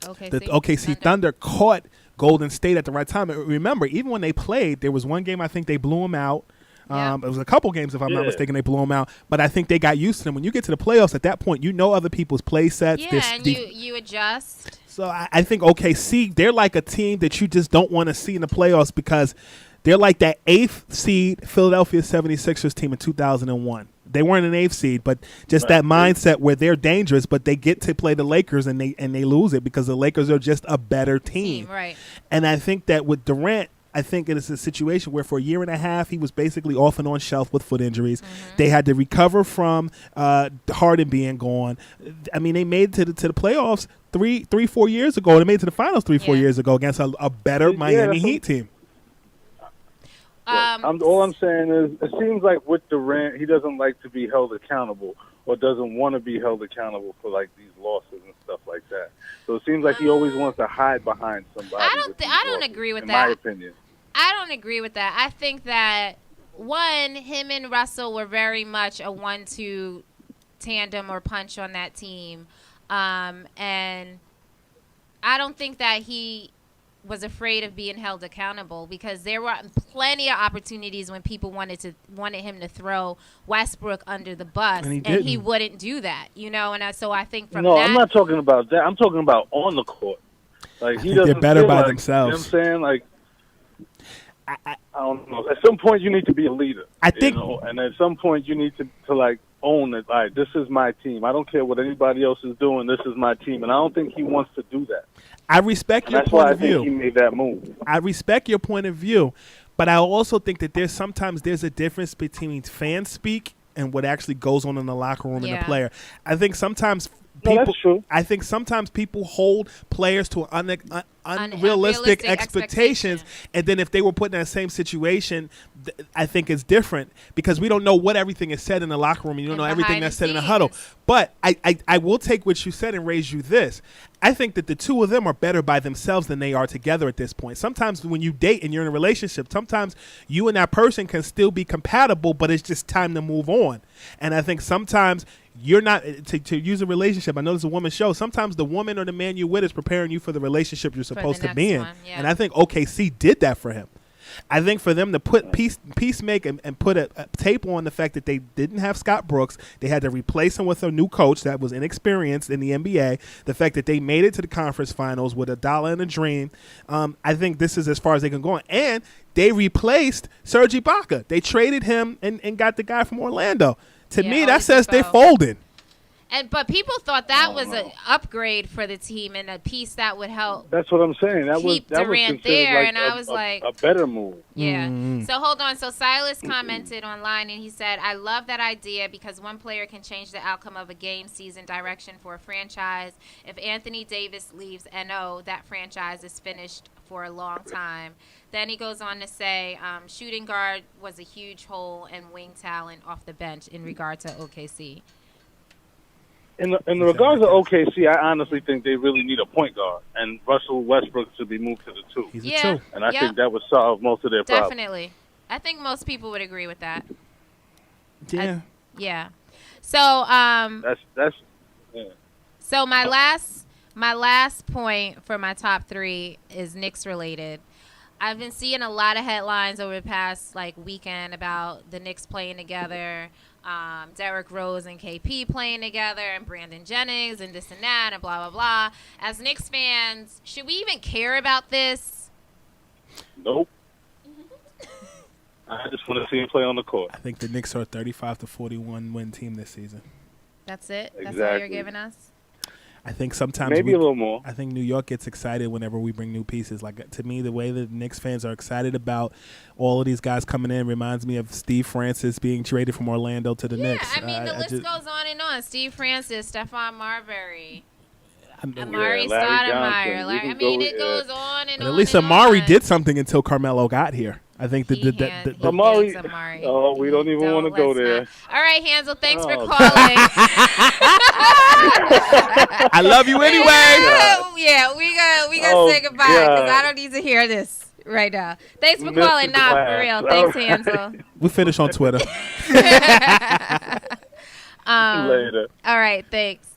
OKC Thunder caught Golden State at the right time. Remember, even when they played, there was one game I think they blew them out. It was a couple games, if I'm not mistaken, they blew them out. But I think they got used to them. When you get to the playoffs, at that point, other people's play sets. Yeah, and you adjust. So I think OKC, they're like a team that you just don't want to see in the playoffs because they're like that 8th seed Philadelphia 76ers team in 2001. They weren't an 8th seed, but just that mindset where they're dangerous, but they get to play the Lakers and they lose it because the Lakers are just a better team. Right. And I think that with Durant, I think it is a situation where for a year and a half he was basically off and on shelf with foot injuries. Mm-hmm. They had to recover from Harden being gone. I mean, they made it to the playoffs 4 years ago. They made it to the finals 4 years ago against a better Miami Heat team. All I'm saying is it seems like with Durant, he doesn't like to be held accountable or doesn't want to be held accountable for like these losses and stuff like that. So it seems like he always wants to hide behind somebody. I don't agree with that. In my opinion. I don't agree with that. I think that, one, him and Russell were very much a 1-2 tandem or punch on that team. And I don't think that he was afraid of being held accountable because there were plenty of opportunities when people wanted him to throw Westbrook under the bus, and he wouldn't do that, you know. And so I think from that, I'm not talking about that. I'm talking about on the court. Like they're better by themselves. You know what I'm saying? Like, I don't know. At some point, you need to be a leader. I think, and at some point, you need to like own it. Like, this is my team. I don't care what anybody else is doing. This is my team, and I don't think he wants to do that. I respect your point of view. That's why I think he made that move. I respect your point of view, but I also think that there's a difference between fan speak and what actually goes on in the locker room and the player. I think sometimes that's true. I think sometimes people hold players to unrealistic expectations, and then if they were put in that same situation, I think it's different because we don't know what everything is said in the locker room, and you don't know everything that's said in the huddle. But I will take what you said and raise you this. I think that the two of them are better by themselves than they are together at this point. Sometimes when you date and you're in a relationship, sometimes you and that person can still be compatible, but it's just time to move on. And I think sometimes you're not, to use a relationship, I know this is a woman's show, sometimes the woman or the man you're with is preparing you for the relationship you're supposed to be in. And I think OKC did that for him. I think for them to put peacemake and put a tape on the fact that they didn't have Scott Brooks, they had to replace him with a new coach that was inexperienced in the NBA, the fact that they made it to the conference finals with a dollar and a dream, I think this is as far as they can go. And they replaced Serge Ibaka. They traded him and got the guy from Orlando. To me, that says they folded. But people thought that was an upgrade for the team and a piece that would help. That's what I'm saying. That keep was Durant there, like and I was like, a better move. Yeah. So hold on. So Silas commented online, and he said, "I love that idea because one player can change the outcome of a game, season, direction for a franchise. If Anthony Davis leaves NO, that franchise is finished for a long time." Then he goes on to say, shooting guard was a huge hole and wing talent off the bench in regard to OKC. In regards to OKC, I honestly think they really need a point guard, and Russell Westbrook should be moved to the 2. He's a 2. And I think that would solve most of their problems. Definitely. I think most people would agree with that. Yeah. Yeah. So that's So my last point for my top 3 is Knicks related. I've been seeing a lot of headlines over the past weekend about the Knicks playing together, Derrick Rose and KP playing together, and Brandon Jennings and this and that and blah, blah, blah. As Knicks fans, should we even care about this? Nope. I just want to see him play on the court. I think the Knicks are a 35-41 win team this season. That's it? Exactly. That's all you're giving us? I think sometimes maybe a little more. I think New York gets excited whenever we bring new pieces. Like, to me, the way that Knicks fans are excited about all of these guys coming in reminds me of Steve Francis being traded from Orlando to the Knicks. Yeah, I mean, the list goes on and on. Steve Francis, Stephon Marbury, Amari Stoudemire. I mean, it goes on and on. At least Amari did something until Carmelo got here. I think the Amari. Oh, we don't even want to go there. All right, Hansel, thanks for calling. I love you anyway. Yeah, we gotta say goodbye because I don't need to hear this right now. Thanks for calling. Nah, for real. Thanks, Hansel. We finish on Twitter. Later. All right, thanks.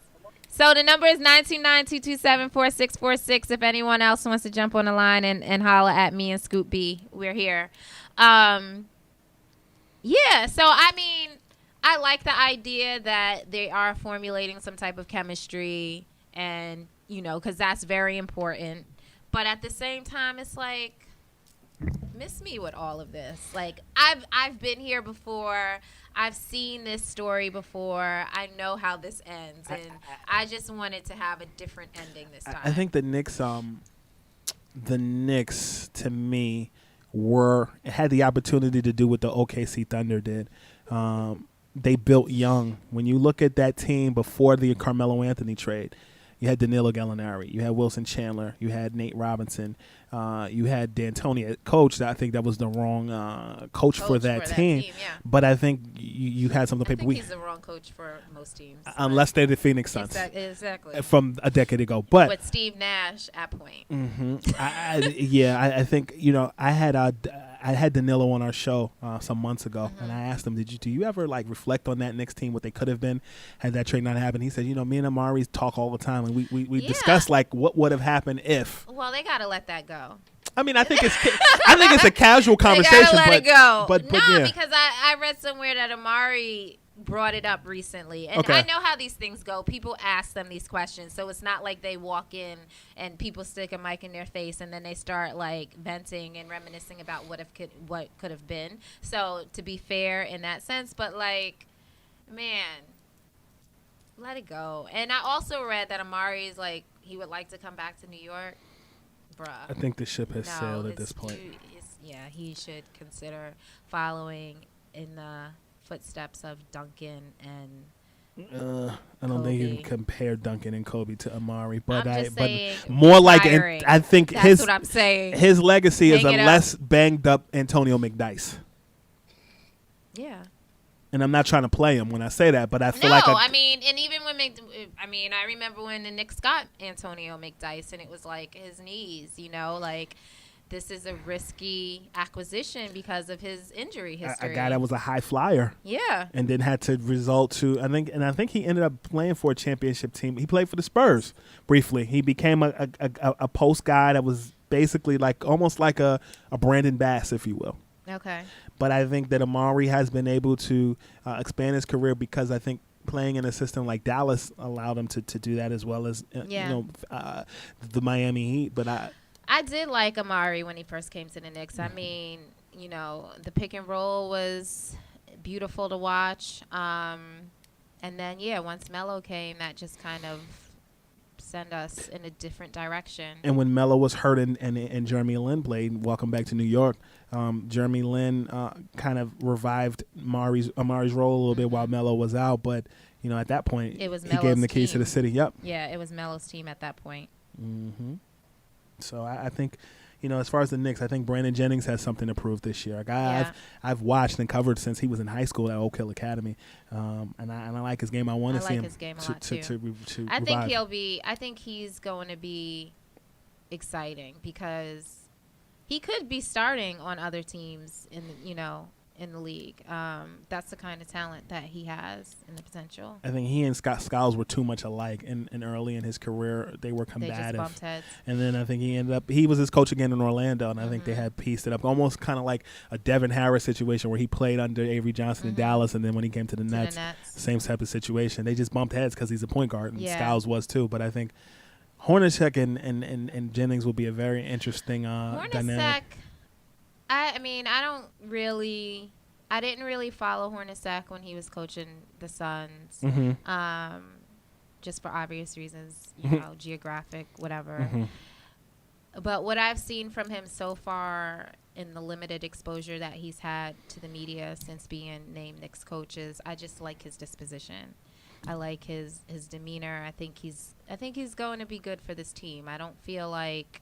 So the number is 929-227-4646 if anyone else wants to jump on the line and holler at me and Scoop B. We're here. So, I mean, I like the idea that they are formulating some type of chemistry and, because that's very important. But at the same time, it's like miss me with all of this. Like, I've been here before. I've seen this story before. I know how this ends, and I just wanted to have a different ending this time. I think the Knicks, to me, had the opportunity to do what the OKC Thunder did. They built young. When you look at that team before the Carmelo Anthony trade, you had Danilo Gallinari, you had Wilson Chandler, you had Nate Robinson, you had D'Antoni coach. I think that was the wrong coach for that team. Yeah. But I think you had something. I think he's the wrong coach for most teams, unless they're the Phoenix Suns. Exactly. From a decade ago, but with Steve Nash at point. Mm-hmm. I think I had Danilo on our show some months ago, and I asked him, do you ever like reflect on that Knicks team, what they could have been had that trade not happened? He said, me and Amari talk all the time, and we discuss like what would have happened if. Well, they got to let that go. I mean, I think it's a casual conversation. They gotta let it go. But yeah. Because I read somewhere that Amari brought it up recently, and I know how these things go. People ask them these questions, so it's not like they walk in and people stick a mic in their face and then they start like venting and reminiscing about what could have been. So to be fair in that sense, but like, man, let it go. And I also read that Amari is like he would like to come back to New York. Bruh. I think the ship has sailed at this point. He should consider following in the footsteps of Duncan and I don't think you can compare Duncan and Kobe to Amari, but more like I think that's what I'm saying. His legacy is a less banged up Antonio McDyess. Yeah. And I'm not trying to play him when I say that, but I feel I mean, and even when I remember when the Knicks got Antonio McDyess, and it was like his knees, like this is a risky acquisition because of his injury history. A guy that was a high flyer. Yeah. And then had to result to, I think he ended up playing for a championship team. He played for the Spurs briefly. He became a post guy that was basically like almost like a Brandon Bass, if you will. Okay. But I think that Amari has been able to expand his career because I think playing in a system like Dallas allowed him to do that as well as the Miami Heat. But I did like Amari when he first came to the Knicks. I mean, the pick and roll was beautiful to watch. And then, once Melo came, that just kind of sent us in a different direction. And when Melo was hurt and Jeremy Lin played, welcome back to New York, Jeremy Lin kind of revived Amari's role a little bit while Melo was out. But, at that point, he gave him the keys to the city. Yep. Yeah, it was Melo's team at that point. Mm-hmm. So I think, as far as the Knicks, I think Brandon Jennings has something to prove this year. A guy I've watched and covered since he was in high school at Oak Hill Academy, and I like his game. I want to see him. His game a lot too. To I think I think he's going to be exciting because he could be starting on other teams in the league. That's the kind of talent that he has and the potential. I think he and Scott Skiles were too much alike, and early in his career they were combative. They just bumped heads. And then I think he was his coach again in Orlando, and I think they had pieced it up almost kind of like a Devin Harris situation where he played under Avery Johnson in Dallas, and then when he came to the Nets, same type of situation. They just bumped heads because he's a point guard, and Skiles was too. But I think Hornacek and Jennings will be a very interesting dynamic. I didn't really follow Hornacek when he was coaching the Suns, just for obvious reasons, geographic, whatever. But what I've seen from him so far in the limited exposure that he's had to the media since being named Knicks coaches, I just like his disposition. I like his demeanor. I think he's going to be good for this team. I don't feel like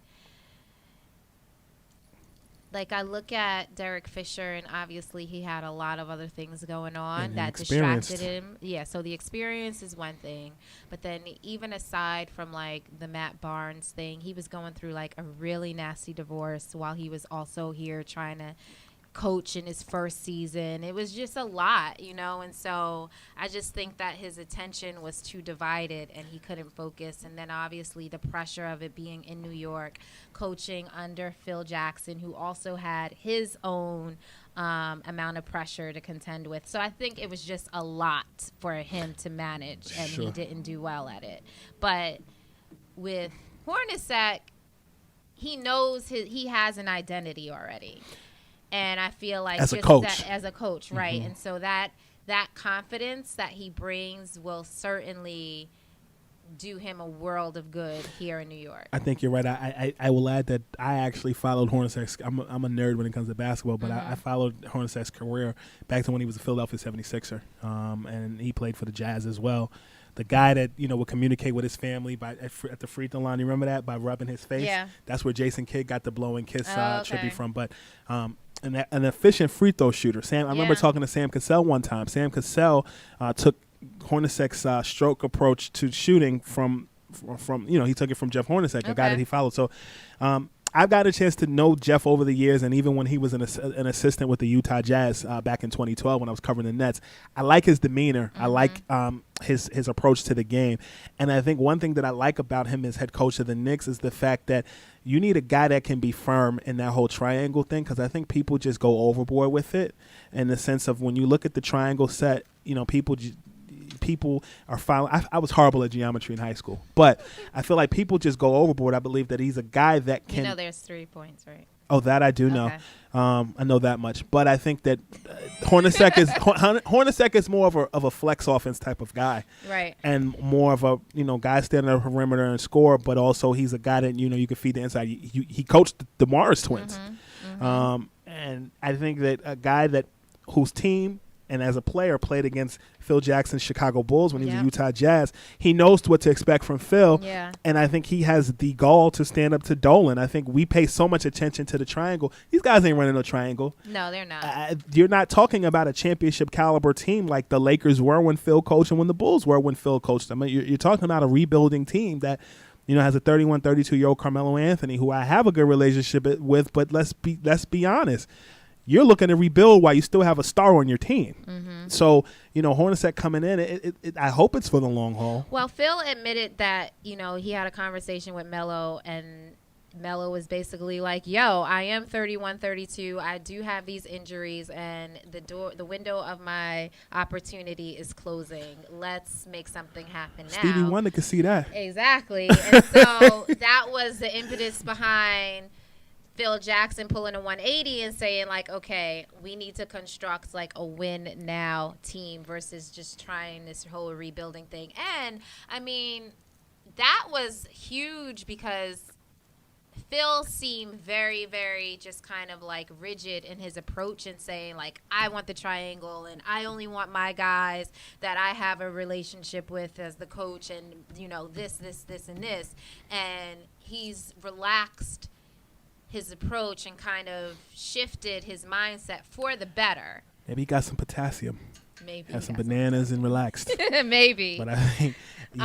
I look at Derek Fisher, and obviously he had a lot of other things going on that distracted him. Yeah, so the experience is one thing. But then even aside from, the Matt Barnes thing, he was going through, a really nasty divorce while he was also here trying to coach in his first season. It was just a lot, and so I just think that his attention was too divided and he couldn't focus. And then obviously the pressure of it being in New York, coaching under Phil Jackson, who also had his own amount of pressure to contend with. So I think it was just a lot for him to manage, and he didn't do well at it. But with Hornacek, he knows he has an identity already. And I feel like as a coach, right? And so that confidence that he brings will certainly do him a world of good here in New York. I think you're right. I will add that I actually followed Hornacek's. I'm a nerd when it comes to basketball, but I followed Hornacek's career back to when he was a Philadelphia 76er, and he played for the Jazz as well. The guy that would communicate with his family at the free throw line. You remember that, by rubbing his face? Yeah. That's where Jason Kidd got the blowing kiss tribute from. But an efficient free throw shooter. I remember talking to Sam Cassell one time. Sam Cassell took Hornacek's stroke approach to shooting from he took it from Jeff Hornacek, a guy that he followed. So I've got a chance to know Jeff over the years, and even when he was an assistant with the Utah Jazz back in 2012 when I was covering the Nets. I like his demeanor. I like his approach to the game. And I think one thing that I like about him as head coach of the Knicks is the fact that you need a guy that can be firm in that whole triangle thing, because I think people just go overboard with it in the sense of when you look at the triangle set, people are following. I was horrible at geometry in high school, but I feel like people just go overboard. I believe that he's a guy that can. There's 3 points, right? Oh, that I do know. I know that much, but I think that Hornacek is more of a flex offense type of guy, right? And more of a guy standing on the perimeter and score, but also he's a guy that you can feed the inside. He coached the Morris twins, and I think that a guy whose team and as a player played against Phil Jackson's Chicago Bulls when he was a Utah Jazz. He knows what to expect from Phil, and I think he has the gall to stand up to Dolan. I think we pay so much attention to the triangle. These guys ain't running no triangle. No, they're not. You're not talking about a championship caliber team like the Lakers were when Phil coached and when the Bulls were when Phil coached them. You're talking about a rebuilding team that has a 31, 32-year-old Carmelo Anthony, who I have a good relationship with, but let's be honest. You're looking to rebuild while you still have a star on your team. So, Hornacek coming in, I hope it's for the long haul. Well, Phil admitted that, he had a conversation with Melo, and Melo was basically like, yo, I am 31, 32. I do have these injuries, and the window of my opportunity is closing. Let's make something happen now. Stevie Wonder could see that. Exactly. And so that was the impetus behind Phil Jackson pulling a 180 and saying, like, okay, we need to construct like a win now team versus just trying this whole rebuilding thing. And I mean, that was huge because Phil seemed very, very just kind of like rigid in his approach and saying, like, I want the triangle and I only want my guys that I have a relationship with as the coach, and this, and this. And he's relaxed his approach and kind of shifted his mindset for the better. Maybe he got some potassium. Maybe had some bananas and relaxed. Maybe. But I think so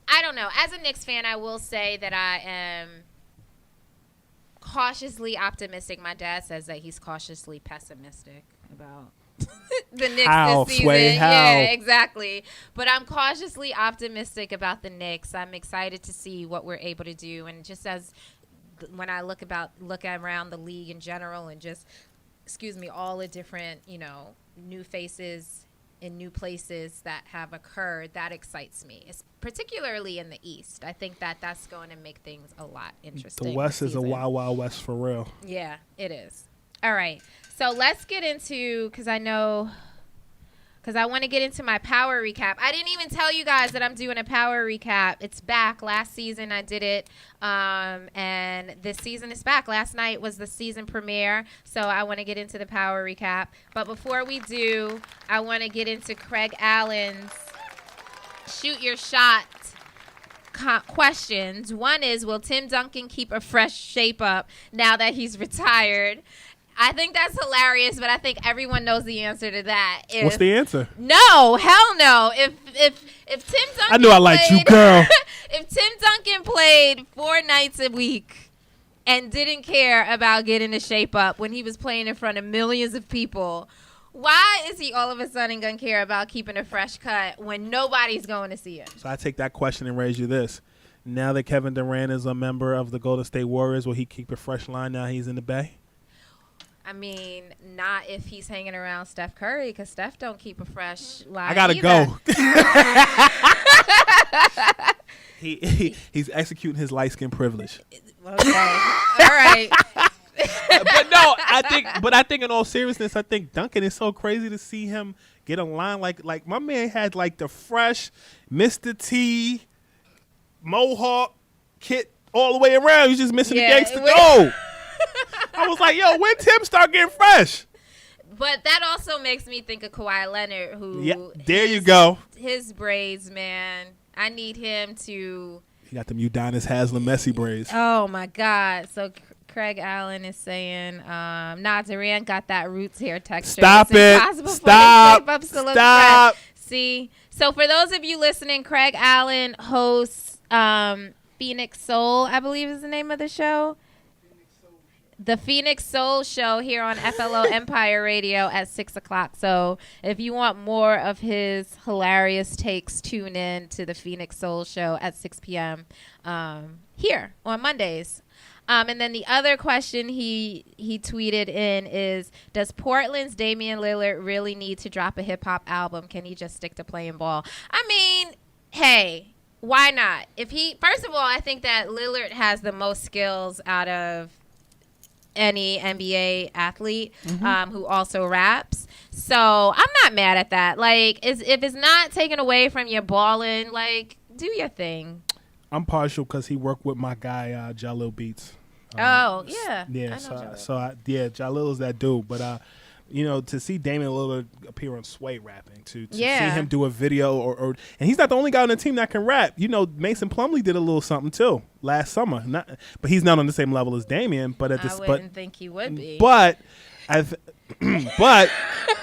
I don't know. As a Knicks fan, I will say that I am cautiously optimistic. My dad says that he's cautiously pessimistic about the Knicks this season. Yeah, exactly. But I'm cautiously optimistic about the Knicks. I'm excited to see what we're able to do, and just as when I look around the league in general, and just all the different new faces in new places that have occurred, that excites me. It's particularly in the East. I think that's going to make things a lot interesting. The West is a wild, wild West for real. Yeah, it is. All right, so let's get into, because I want to get into my power recap. I didn't even tell you guys that I'm doing a power recap. It's back. Last season I did it, and this season is back. Last night was the season premiere, so I want to get into the power recap. But before we do, I want to get into Craig Allen's shoot your shot questions. One is, will Tim Duncan keep a fresh shape up now that he's retired? I think that's hilarious, but I think everyone knows the answer to that. What's the answer? No, hell no. If Tim Duncan, I knew I liked you, girl. If Tim Duncan played 4 nights a week and didn't care about getting the shape up when he was playing in front of millions of people, why is he all of a sudden going to care about keeping a fresh cut when nobody's going to see him? So I take that question and raise you this. Now that Kevin Durant is a member of the Golden State Warriors, will he keep a fresh line now he's in the Bay? I mean, not if he's hanging around Steph Curry, because Steph don't keep a fresh line. I gotta either. go. He's executing his light skin privilege. Okay. All right. But no, I think in all seriousness, I think Duncan is so crazy to see him get a line like my man had like the fresh Mr. T Mohawk kit all the way around. He's just missing the gangster dough. I was like, yo, when Tim start getting fresh? But that also makes me think of Kawhi Leonard, who there you go. His braids, man. I need him to. He got them Udonis Haslam Messi braids. Oh my God! So Craig Allen is saying, Durant got that roots hair texture. Stop it! Stop! See, so for those of you listening, Craig Allen hosts Phoenix Soul, I believe is the name of the show. The Phoenix Soul Show here on FLO Empire Radio at 6 o'clock. So if you want more of his hilarious takes, tune in to the Phoenix Soul Show at 6 p.m. Here on Mondays. And then the other question he tweeted in is, does Portland's Damian Lillard really need to drop a hip-hop album? Can he just stick to playing ball? I mean, hey, why not? First of all, I think that Lillard has the most skills out of any NBA athlete who also raps. So I'm not mad at that. Like, if it's not taken away from your balling, like, do your thing. I'm partial because he worked with my guy Jalil Beats. Yeah. Yeah, Jalil is that dude. But to see Damian Lillard appear on Sway rapping, to see him do a video, or and he's not the only guy on the team that can rap. Mason Plumlee did a little something too last summer. But he's not on the same level as Damian. But I wouldn't think he would be. But I think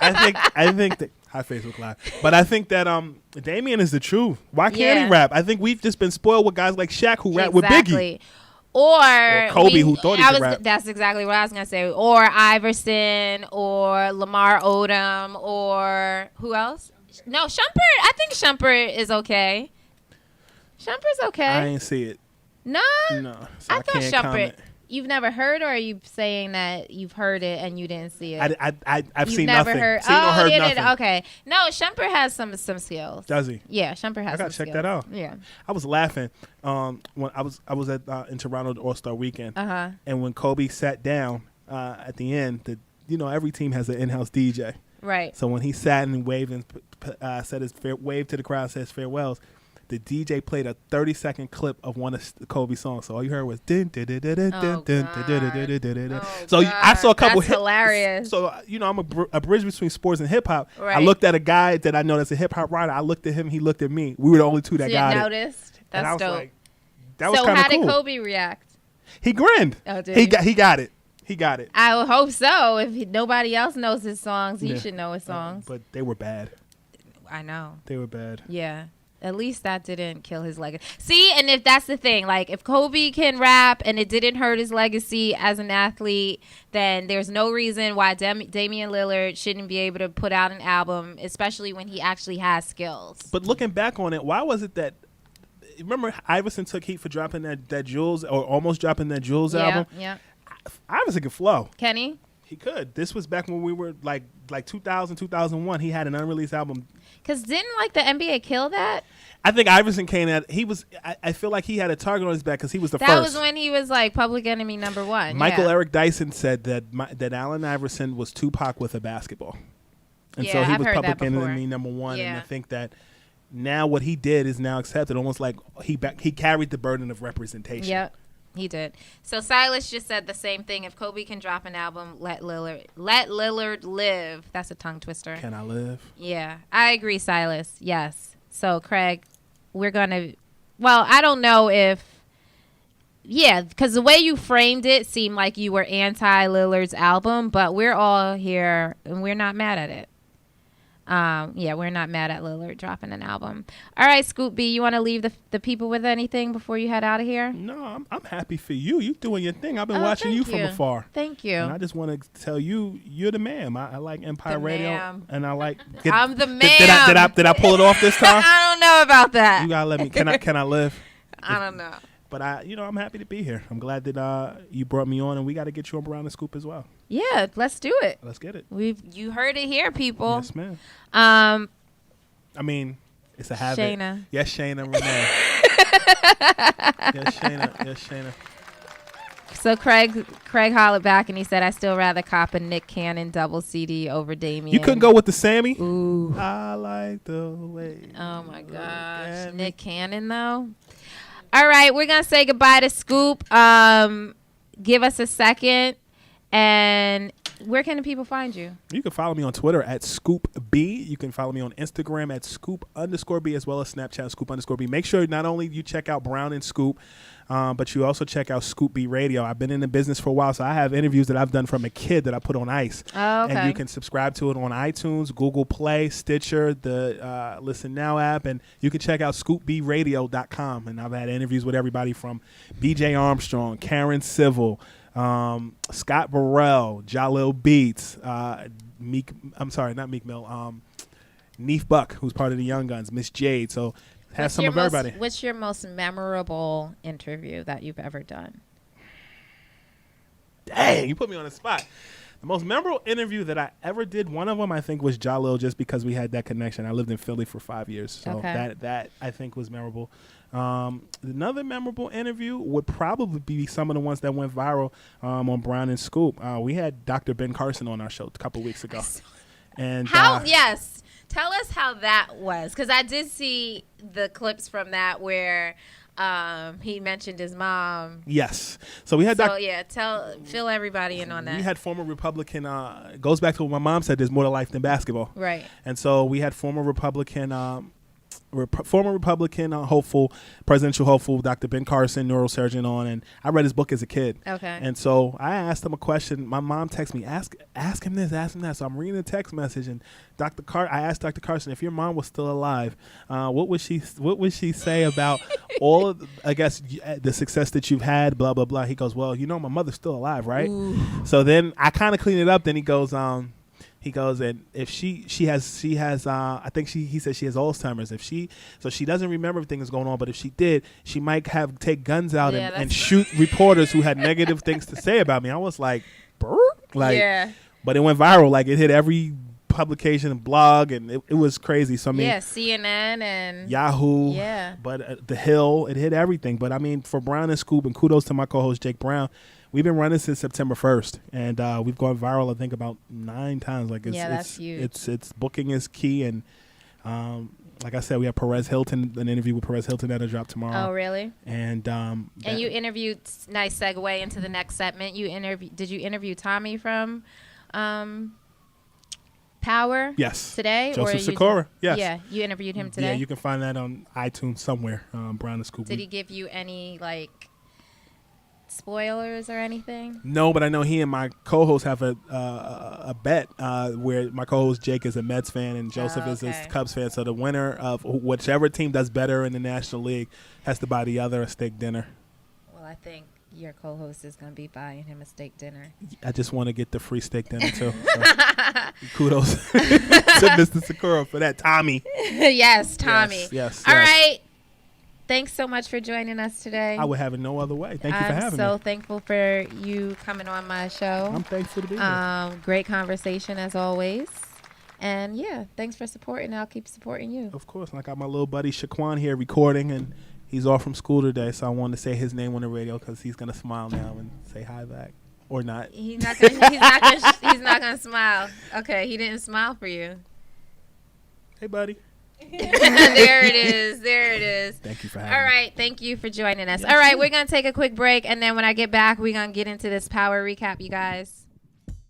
that hi Facebook Live. But I think that Damian is the truth. Why can't he rap? I think we've just been spoiled with guys like Shaq who rap with Biggie. Or Kobe, who thought he could rap. That's exactly what I was going to say. Or Iverson, or Lamar Odom, or who else? No, Shumpert. I think Shumpert is okay. Shumpert's okay. I ain't see it. No? No. So I thought Shumpert. You've never heard, or are you saying that you've heard it and you didn't see it? I've seen never nothing. Heard. Seen or heard nothing. Okay. No, Shumpert has some skills. Does he? Yeah, Shumpert has. I gotta check that out. Yeah. I was laughing when I was at in Toronto All-Star Weekend, and when Kobe sat down at the end, every team has an in-house DJ. Right. So when he sat and waved and said his wave to the crowd, says farewells. The DJ played a 30-second clip of one of Kobe's songs. So all you heard was din din din din din din din din din. So I saw a couple. That's hilarious. So I'm a bridge between sports and hip hop. Right. I looked at a guy that I know that's a hip hop writer. I looked at him. He looked at me. We were the only two that got noticed. it. That's and I was dope. like, that was kind of cool. So cool. how did Kobe react? He grinned. Oh, did he got it. He got it. I would hope so. If nobody else knows his songs, he should know his songs. But they were bad. I know. They were bad. Yeah. At least that didn't kill his legacy. See, and if that's the thing, like if Kobe can rap and it didn't hurt his legacy as an athlete, then there's no reason why Damian Lillard shouldn't be able to put out an album, especially when he actually has skills. But looking back on it, why was it that, remember Iverson took heat for dropping that Jules, or almost dropping that Jules album? Yeah. Iverson could flow. Can he? He could. This was back when we were like 2000, 2001. He had an unreleased album. Because didn't the NBA kill that? I think Iverson came at, I feel like he had a target on his back because he was the first. That was when he was like public enemy number one. Michael Eric Dyson said that Allen Iverson was Tupac with a basketball. And so he was public enemy number one. Yeah. And I think that now what he did is now accepted, almost like he carried the burden of representation. Yep. He did. So Silas just said the same thing. If Kobe can drop an album, let Lillard live. That's a tongue twister. Can I live? Yeah, I agree, Silas. Yes. So Craig, we're gonna. Well, I don't know if. Yeah, because the way you framed it seemed like you were anti Lillard's album, but we're all here and we're not mad at it. We're not mad at Lillard dropping an album. All right, Scoop B, you want to leave the people with anything before you head out of here? No, I'm happy for you. You doing your thing. I've been watching you from afar. Thank you. And I just want to tell you, you're the man. I like Empire Radio, and I like. I'm the man. Did I pull it off this time? I don't know about that. You gotta let me. Can I live? I don't know. But I'm happy to be here. I'm glad that you brought me on, and we got to get you on Around the Scoop as well. Yeah, let's do it. Let's get it. You heard it here, people. Yes, ma'am. I mean, it's a habit. Shana. Yes, Shanaa Renee. Shana. So Craig hollered back and he said, I still rather cop a Nick Cannon double CD over Damian. You couldn't go with the Sammy? Ooh. I like the way. Oh, my gosh. Nick Cannon, though. All right, we're going to say goodbye to Scoop. Give us a second. And where can the people find you? You can follow me on Twitter at ScoopB. You can follow me on Instagram at Scoop_B, as well as Snapchat Scoop_B. Make sure not only you check out Brown and Scoop, but you also check out Scoop B Radio. I've been in the business for a while, so I have interviews that I've done from a kid that I put on ice. Oh, okay. And you can subscribe to it on iTunes, Google Play, Stitcher, the Listen Now app, and you can check out ScoopBRadio.com. And I've had interviews with everybody from B.J. Armstrong, Karen Civil, Scott Burrell, Jalil Beats, not Meek Mill, Neef Buck, who's part of the Young Guns, Miss Jade. So has some of everybody. What's your most memorable interview that you've ever done? Dang, you put me on the spot. The most memorable interview that I ever did, one of them I think was Jalil, just because we had that connection. I lived in Philly for 5 years, so that I think was memorable. Another memorable interview would probably be some of the ones that went viral on Brown and Scoop. We had Dr. Ben Carson on our show a couple weeks ago. And yes. Tell us how that was, because I did see the clips from that where he mentioned his mom. Yes. So we had fill everybody in on that. We had former Republican, goes back to what my mom said, there's more to life than basketball. Right. And so we had former Republican hopeful, presidential hopeful, Dr. Ben Carson, neurosurgeon on, and I read his book as a kid. Okay. And so I asked him a question. My mom texted me, ask him this, ask him that. So I'm reading the text message, and I asked Dr. Carson, if your mom was still alive, what would she say about all of, I guess, the success that you've had, blah, blah, blah. He goes, well, my mother's still alive, right? Ooh. So then I kind of clean it up. Then he goes, and if she has I think he said she has Alzheimer's. So she doesn't remember everything that's going on, but if she did, she might take guns out and shoot reporters who had negative things to say about me. I was like, yeah. But it went viral. Like, it hit every publication and blog, and it was crazy. So I mean, CNN and Yahoo. Yeah. But The Hill, it hit everything. But I mean, for Brown and Scoop, and kudos to my co-host Jake Brown, we've been running since September 1st, and we've gone viral, I think, about 9 times. Like, that's huge. It's booking is key, and like I said, we have Perez Hilton, an interview with Perez Hilton that'll drop tomorrow. Oh, really? And you interviewed. Nice segue into the next segment. Did you interview Tommy from Power? Yes. Today? Joseph Sikora. Yes. Yeah, you interviewed him today. Yeah, you can find that on iTunes somewhere. Brown and Scoop. Did he give you any spoilers or anything? No, but I know he and my co-host have a bet where my co-host Jake is a Mets fan and Joseph is a Cubs fan. So the winner of whichever team does better in the National League has to buy the other a steak dinner. Well, I think your co-host is going to be buying him a steak dinner. I just want to get the free steak dinner too. So kudos to Mr. Sakura for that. Tommy. Yes, Tommy. Yes. All right. Thanks so much for joining us today. I would have it no other way. Thank you for having me. I'm so thankful for you coming on my show. I'm thankful to be here. Great conversation as always. And yeah, thanks for supporting. I'll keep supporting you. Of course. I got my little buddy Shaquan here recording, and he's off from school today, so I wanted to say his name on the radio because he's gonna smile now and say hi back, or not. He's not gonna smile. Okay, he didn't smile for you. Hey, buddy. There it is. Thank you for having me. All right, thank you for joining us. Yes, all right, sir. We're gonna take a quick break, and then when I get back, we're gonna get into this power recap, you guys.